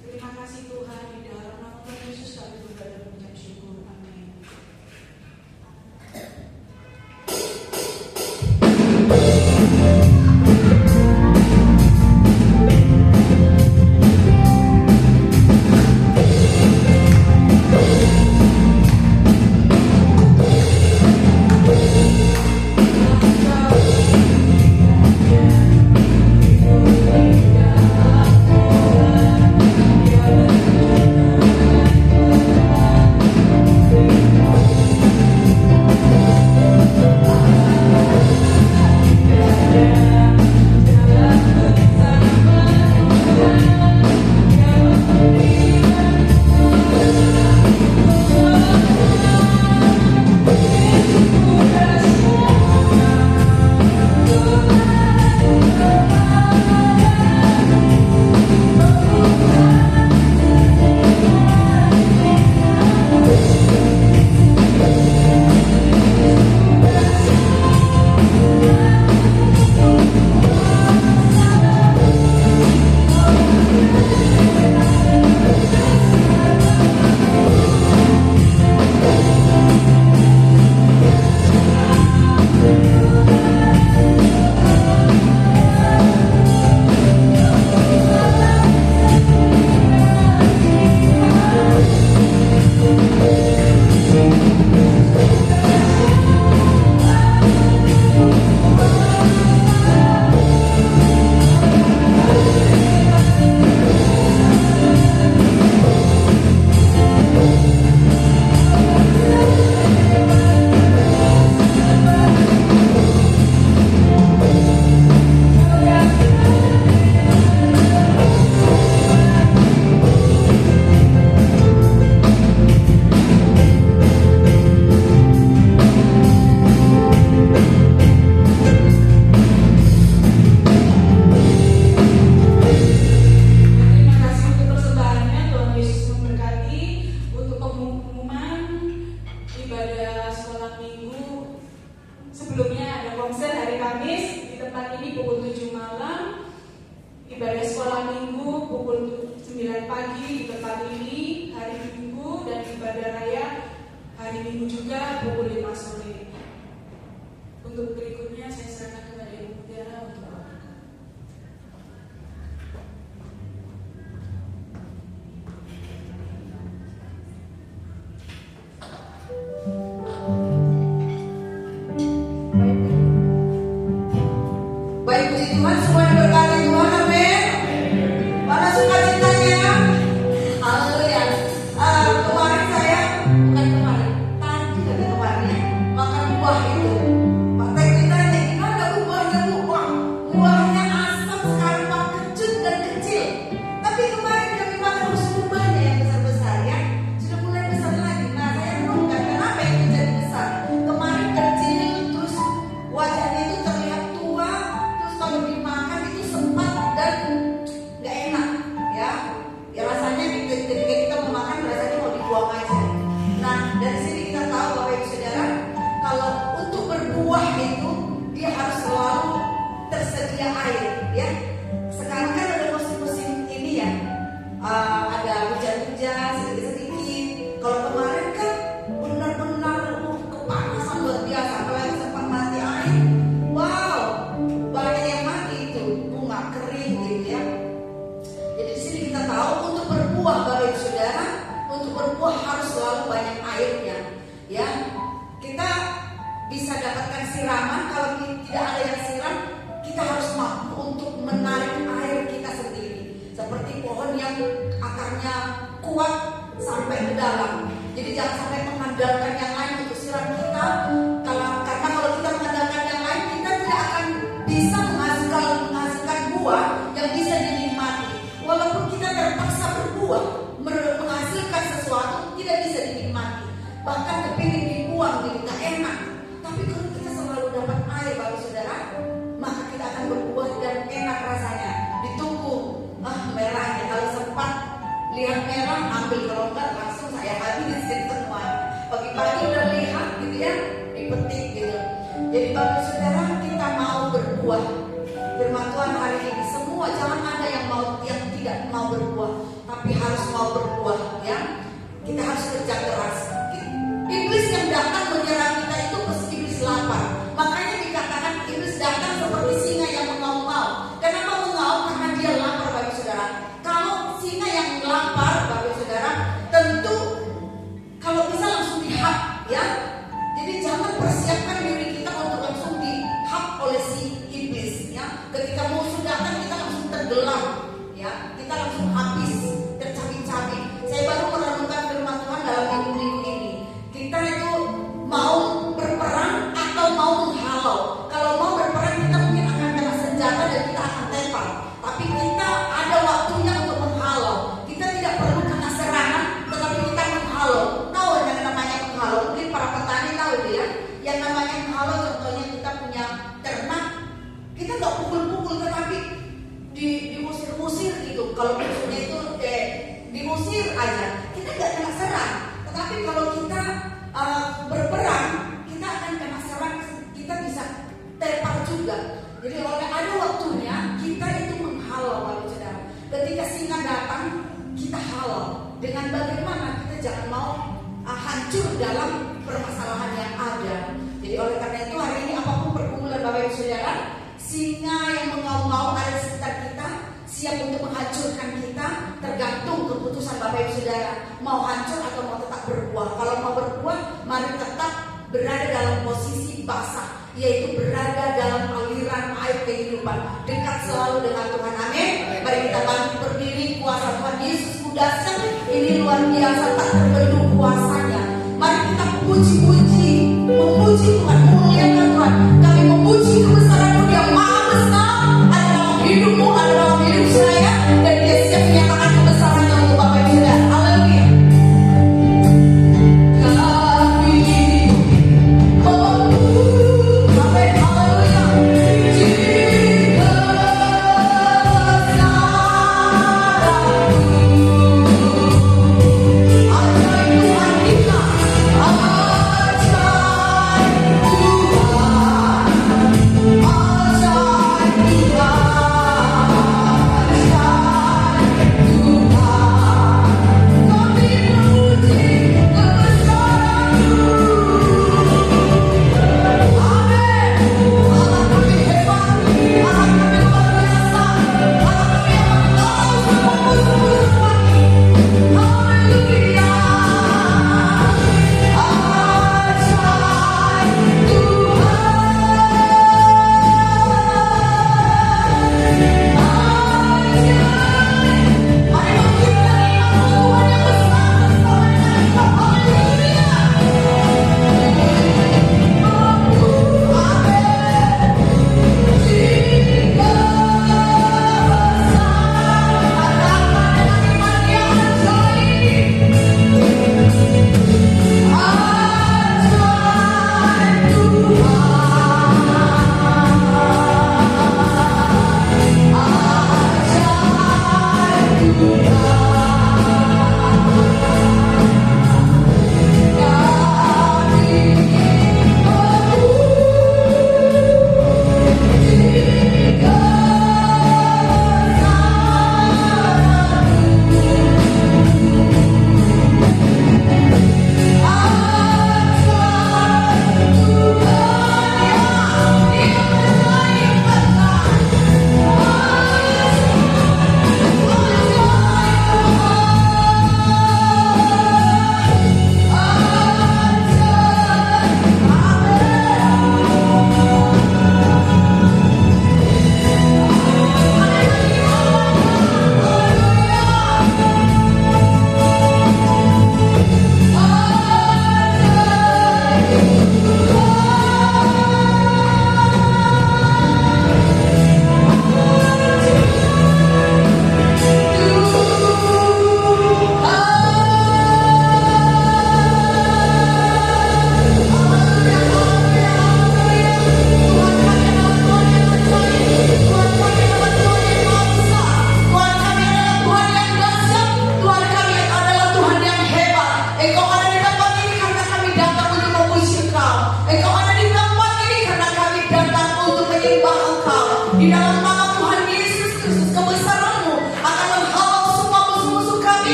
Terima kasih Tuhan, di dalam nama Tuhan Yesus kami berdoa dan mengucap syukur. Amin. Terima 9 pagi di tempat ini hari Minggu, dan ibadah raya hari Minggu juga pukul 5 sore. Untuk berikutnya saya serahkan kepada Ibu Mutiara untuk melakukan. Baik, puji Tuhan, semua diberkati Tuhan, amin. Mana sukacitanya? Haleluya. Kemarin saya, bukan kemarin, tadi kata kemarin ya, makan buah itu. Pak Tek ditanya, gimana buahnya Bu? Wah, buahnya asam sekali, Pak, kecut dan kecil. Tapi kemarin kami makan usbubanya yang besar-besar ya, sudah mulai besar lagi. Nah, saya renungkan kenapa itu jadi besar. Kemarin kecil, terus wajahnya itu terlihat tua, terus kalau dimakan itu sempat dan nggak enak ya. Ya rasanya ketika kita mau makan rasanya mau dibuang aja. Nah, dari sini kita tahu Bapak Ibu Saudara, kalau untuk berbuah itu dia harus selalu tersedia air ya. Sekarang kan ada musim-musim ini ya, ada hujan-hujan sedikit-sedikit. Kalau kemarin kan benar-benar kepanasan luar biasa, apalagi sempat mati air. Wow, banyak yang mati itu, bunga kering gitu ya. Jadi di sini kita tahu untuk berbuah Bapak Ibu Saudara, untuk berbuah harus selalu banyak airnya ya. Kita bisa dapatkan siraman, kalau tidak ada yang siram, kita harus mampu untuk menarik air kita sendiri. Seperti pohon yang akarnya kuat sampai ke dalam. Jadi jangan sampai mengandalkan yang lain untuk siram kita. Karena kalau kita mengandalkan yang lain, kita tidak akan bisa menghasilkan buah yang bisa dinikmati. Walaupun kita terpaksa berbuah, menghasilkan sesuatu tidak bisa dinikmati. Bahkan kepingin dibuang, jadi tak enak. Tapi kalau kita selalu dapat air Bapak Saudara, maka kita akan berbuah dan enak rasanya. Ditunggu merahnya, kalau sempat lihat merah ambil, kalau enggak langsung saya habisin semua. Pagi-pagi udah lihat gitu ya, dipetik gitu. Jadi Bapak Saudara, kita mau berbuah. Firman Tuhan hari ini semua, jangan ada yang tidak mau berbuah, tapi harus mau berbuah ya. Kita harus kerja keras. Iblis yang datang menyerang kita itu pasti iblis lapar. Makanya dikatakan iblis datang seperti singa yang mengaum-ngaum. Kenapa mengaum? Karena dia lapar Bapak Saudara. Kalau singa yang lapar Bapak Saudara, tentu kalau bisa langsung dihap ya. Jadi jangan persiapkan diri kita untuk langsung dihap oleh si iblis ya. Ketika musuh datang kita langsung tenggelam ya. Kita langsung habis, tercabik-cabik. Saya baru merenungkan firman Tuhan dalam minggu-minggu ini. Kita itu mau berperang atau mau menghalau. Kalau mau berperang kita mungkin akan kena senjata dan kita akan tembak. Tapi kita ada waktunya untuk menghalau. Kita tidak perlu kena serangan, tetapi kita menghalau. Tahu yang namanya menghalau? Mungkin para petani tahu ya. Yang namanya menghalau contohnya kita punya ternak. Kita nggak pukul-pukul, tetapi diusir-usir gitu. Kalau musuhnya itu diusir aja, kita nggak kena serang. Tetapi kalau kita berperang, kita akan kena serang, kita bisa tepar juga. Jadi ada waktunya kita itu menghalau Bapak Saudara. Ketika singa datang, kita halau. Dengan bagaimana kita jangan mau hancur dalam permasalahan yang ada. Jadi oleh karena itu hari ini apapun pergumulan Bapak Ibu Saudara, singa yang mengaum-ngaum ada di sekitar kita, siap untuk menghancurkan kita, tergantung keputusan Bapak Ibu Saudara. Mau hancur atau mau tetap berbuah. Kalau mau berbuah, mari tetap berada dalam posisi basah, yaitu berada dalam aliran air kehidupan, dekat selalu dengan Tuhan. Amin. Mari kita bangkit berdiri. Kuasa Tuhan Yesus kudasar ini luar biasa, tak terbendung kuasanya. Mari kita puji-puji, memuji Tuhan, memuliakan Tuhan. Kami memuji kebesaran-Mu yang maha besar ada dalam hidupmu, ada dalam hidup saya, dan Dia siap menyatakan kebesarannya untuk Bapak Ibu Saudara. Haleluya. Hallelujah.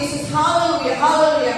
Yesus. Haleluya, haleluya.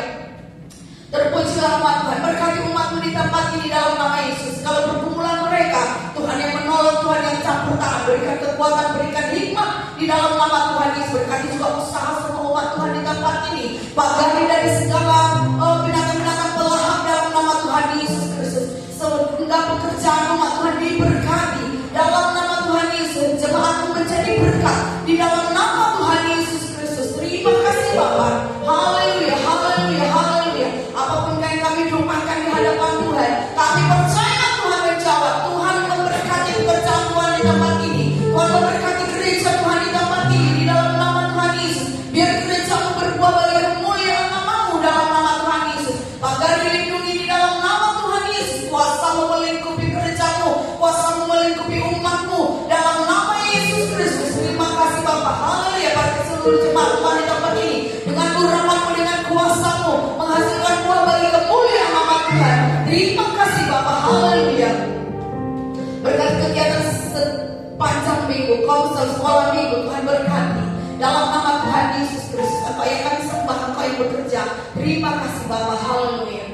Terpujilah umat Tuhan. Berkati umatmu di tempat ini dalam nama Yesus. Kalau pergumulan mereka, Tuhan yang menolong, Tuhan yang campur tangan. Berikan kekuatan, berikan hikmat di dalam nama Tuhan Yesus. Berkati juga usaha semua umat Tuhan di tempat ini. Pagari dari segala binatang-binatang pelahap dalam nama Tuhan Yesus Kristus. Segala pekerjaan umat Tuhan diberkati dalam nama Tuhan Yesus. Jemaatmu menjadi berkat di dalam nama Tuhan Yesus Kristus. Terima kasih Bapa. Haleluya, haleluya, haleluya. Apapun yang kami rumahkan di hadapan Tuhan, kami percaya Tuhan menjawab. Tuhan memberkati pekerjaan Tuhan di tempat ini. Tuhan memberkati gereja Tuhan di tempat ini di dalam nama Tuhan Yesus. Biar gerejamu berbuah bagi kemuliaan nama-Mu dalam nama Tuhan Yesus. Pagar dilindungi di dalam nama Tuhan Yesus. Kuasa-Mu melingkupi gerejamu, kuasa-Mu melingkupi umat-Mu dalam nama Yesus Kristus. Terima kasih Bapa. Haleluya. Bagi seluruh jemaat Tuhan di tempat ini, dengan urapan-Mu, dengan kuasa-Mu, menghasilkan buah bagi kemuliaan nama Tuhan. Terima kasih Bapa. Haleluya. Berkat kegiatan sepanjang minggu, konsel sekolah minggu, Tuhan berkati dalam nama Tuhan Yesus Kristus. Apa yang kami sembah, Engkau yang bekerja. Terima kasih Bapa. Haleluya.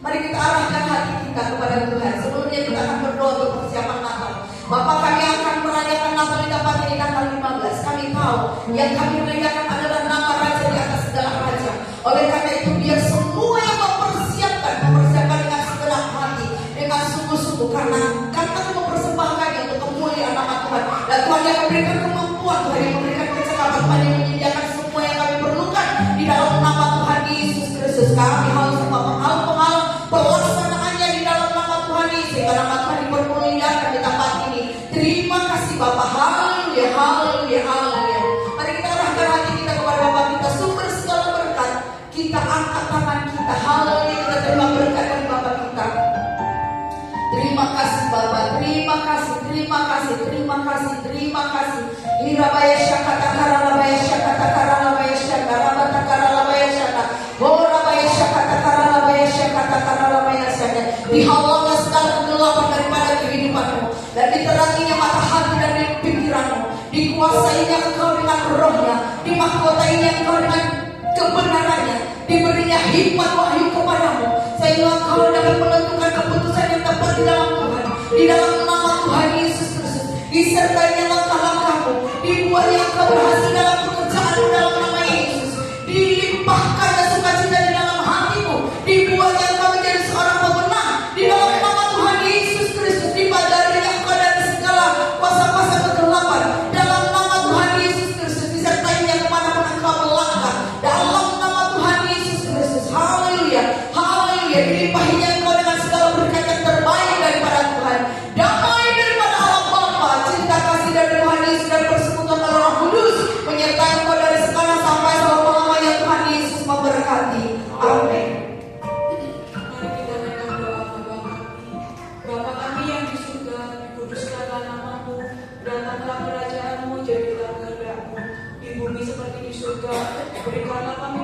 Mari kita arahkan hati kita kepada Tuhan. Sebelumnya kita akan berdoa untuk persiapan Natal. Bapak, kami akan merayakan Natal di tempat ini tanggal 15. Kami tahu yang kami rayakan adalah nama Raja di atas segala raja. Oleh karena itu biar semua yang mempersiapkan dengan segenap hati, dengan sungguh-sungguh, karena kami mempersembahkannya untuk kemuliaan nama Tuhan. Dan Tuhan yang memberikan kemampuan, Tuhan yang memberikan kecakapan, Tuhan yang menyediakan semua yang kami perlukan di dalam nama Tuhan Yesus Kristus. Kami harus pengalaman pelaksanaannya di dalam nama Tuhan Yesus. Karena nama Tuhan dipermuliakan di tempat ini. Terima kasih Bapak. Haleluya, haleluya, haleluya. Mari kita arahkan hati kita kepada Bapak kita, sumber segala berkat. Kita angkat tangan kita. Haleluya, kita terima berkat dari Bapak kita. Terima kasih Bapak. Terima kasih, terima kasih, terima kasih, terima kasih. Irabaya syakata karalabaya syakata karalabaya syakata rabata karalabaya syakata. Borabaya syakata karalabaya syakata karalabaya syakata. Dihalanglah segala kegelapan daripada kehidupanmu, dan diteranginya mata hati dan pikiranmu. Dikuasainya engkau dengan rohnya, dimahkotainya engkau dengan kebenarannya, diberinya hikmat wahyu kepadamu, sehingga engkau dapat menentukan keputusan yang tepat di dalam Tuhan. Di dalam nama Tuhan Yesus Kristus, disertainya langkah-langkahmu, dibuatnya engkau berhasil dalam pekerjaanmu dalam nama Yesus. Dilimpahkannya sukacita di dalam hatimu, dibuatnya engkau menjadi seorang pemenang di dalam nama Tuhan Yesus Kristus. Dipagarinya engkau dari segala kuasa-kuasa kegelapan dalam nama Tuhan Yesus Kristus. Disertainya kemanapun engkau melangkah dalam nama Tuhan Yesus Kristus. Haleluya, haleluya. Dilimpahinya engkau dengan segala berkat yang terbaik daripada Tuhan. Damai daripada Allah Bapa, cinta kasih dari Tuhan Yesus dan persekutuan Roh Kudus menyertai engkau dari sekarang sampai selama-lamanya. Tuhan Yesus memberkati. Amin. Mari kita naikkan doa Bapa kami. Bapa kami yang di surga, dikuduskanlah nama-Mu, datanglah kerajaan-Mu, jadilah kehendak-Mu di bumi seperti di surga. Berikanlah kami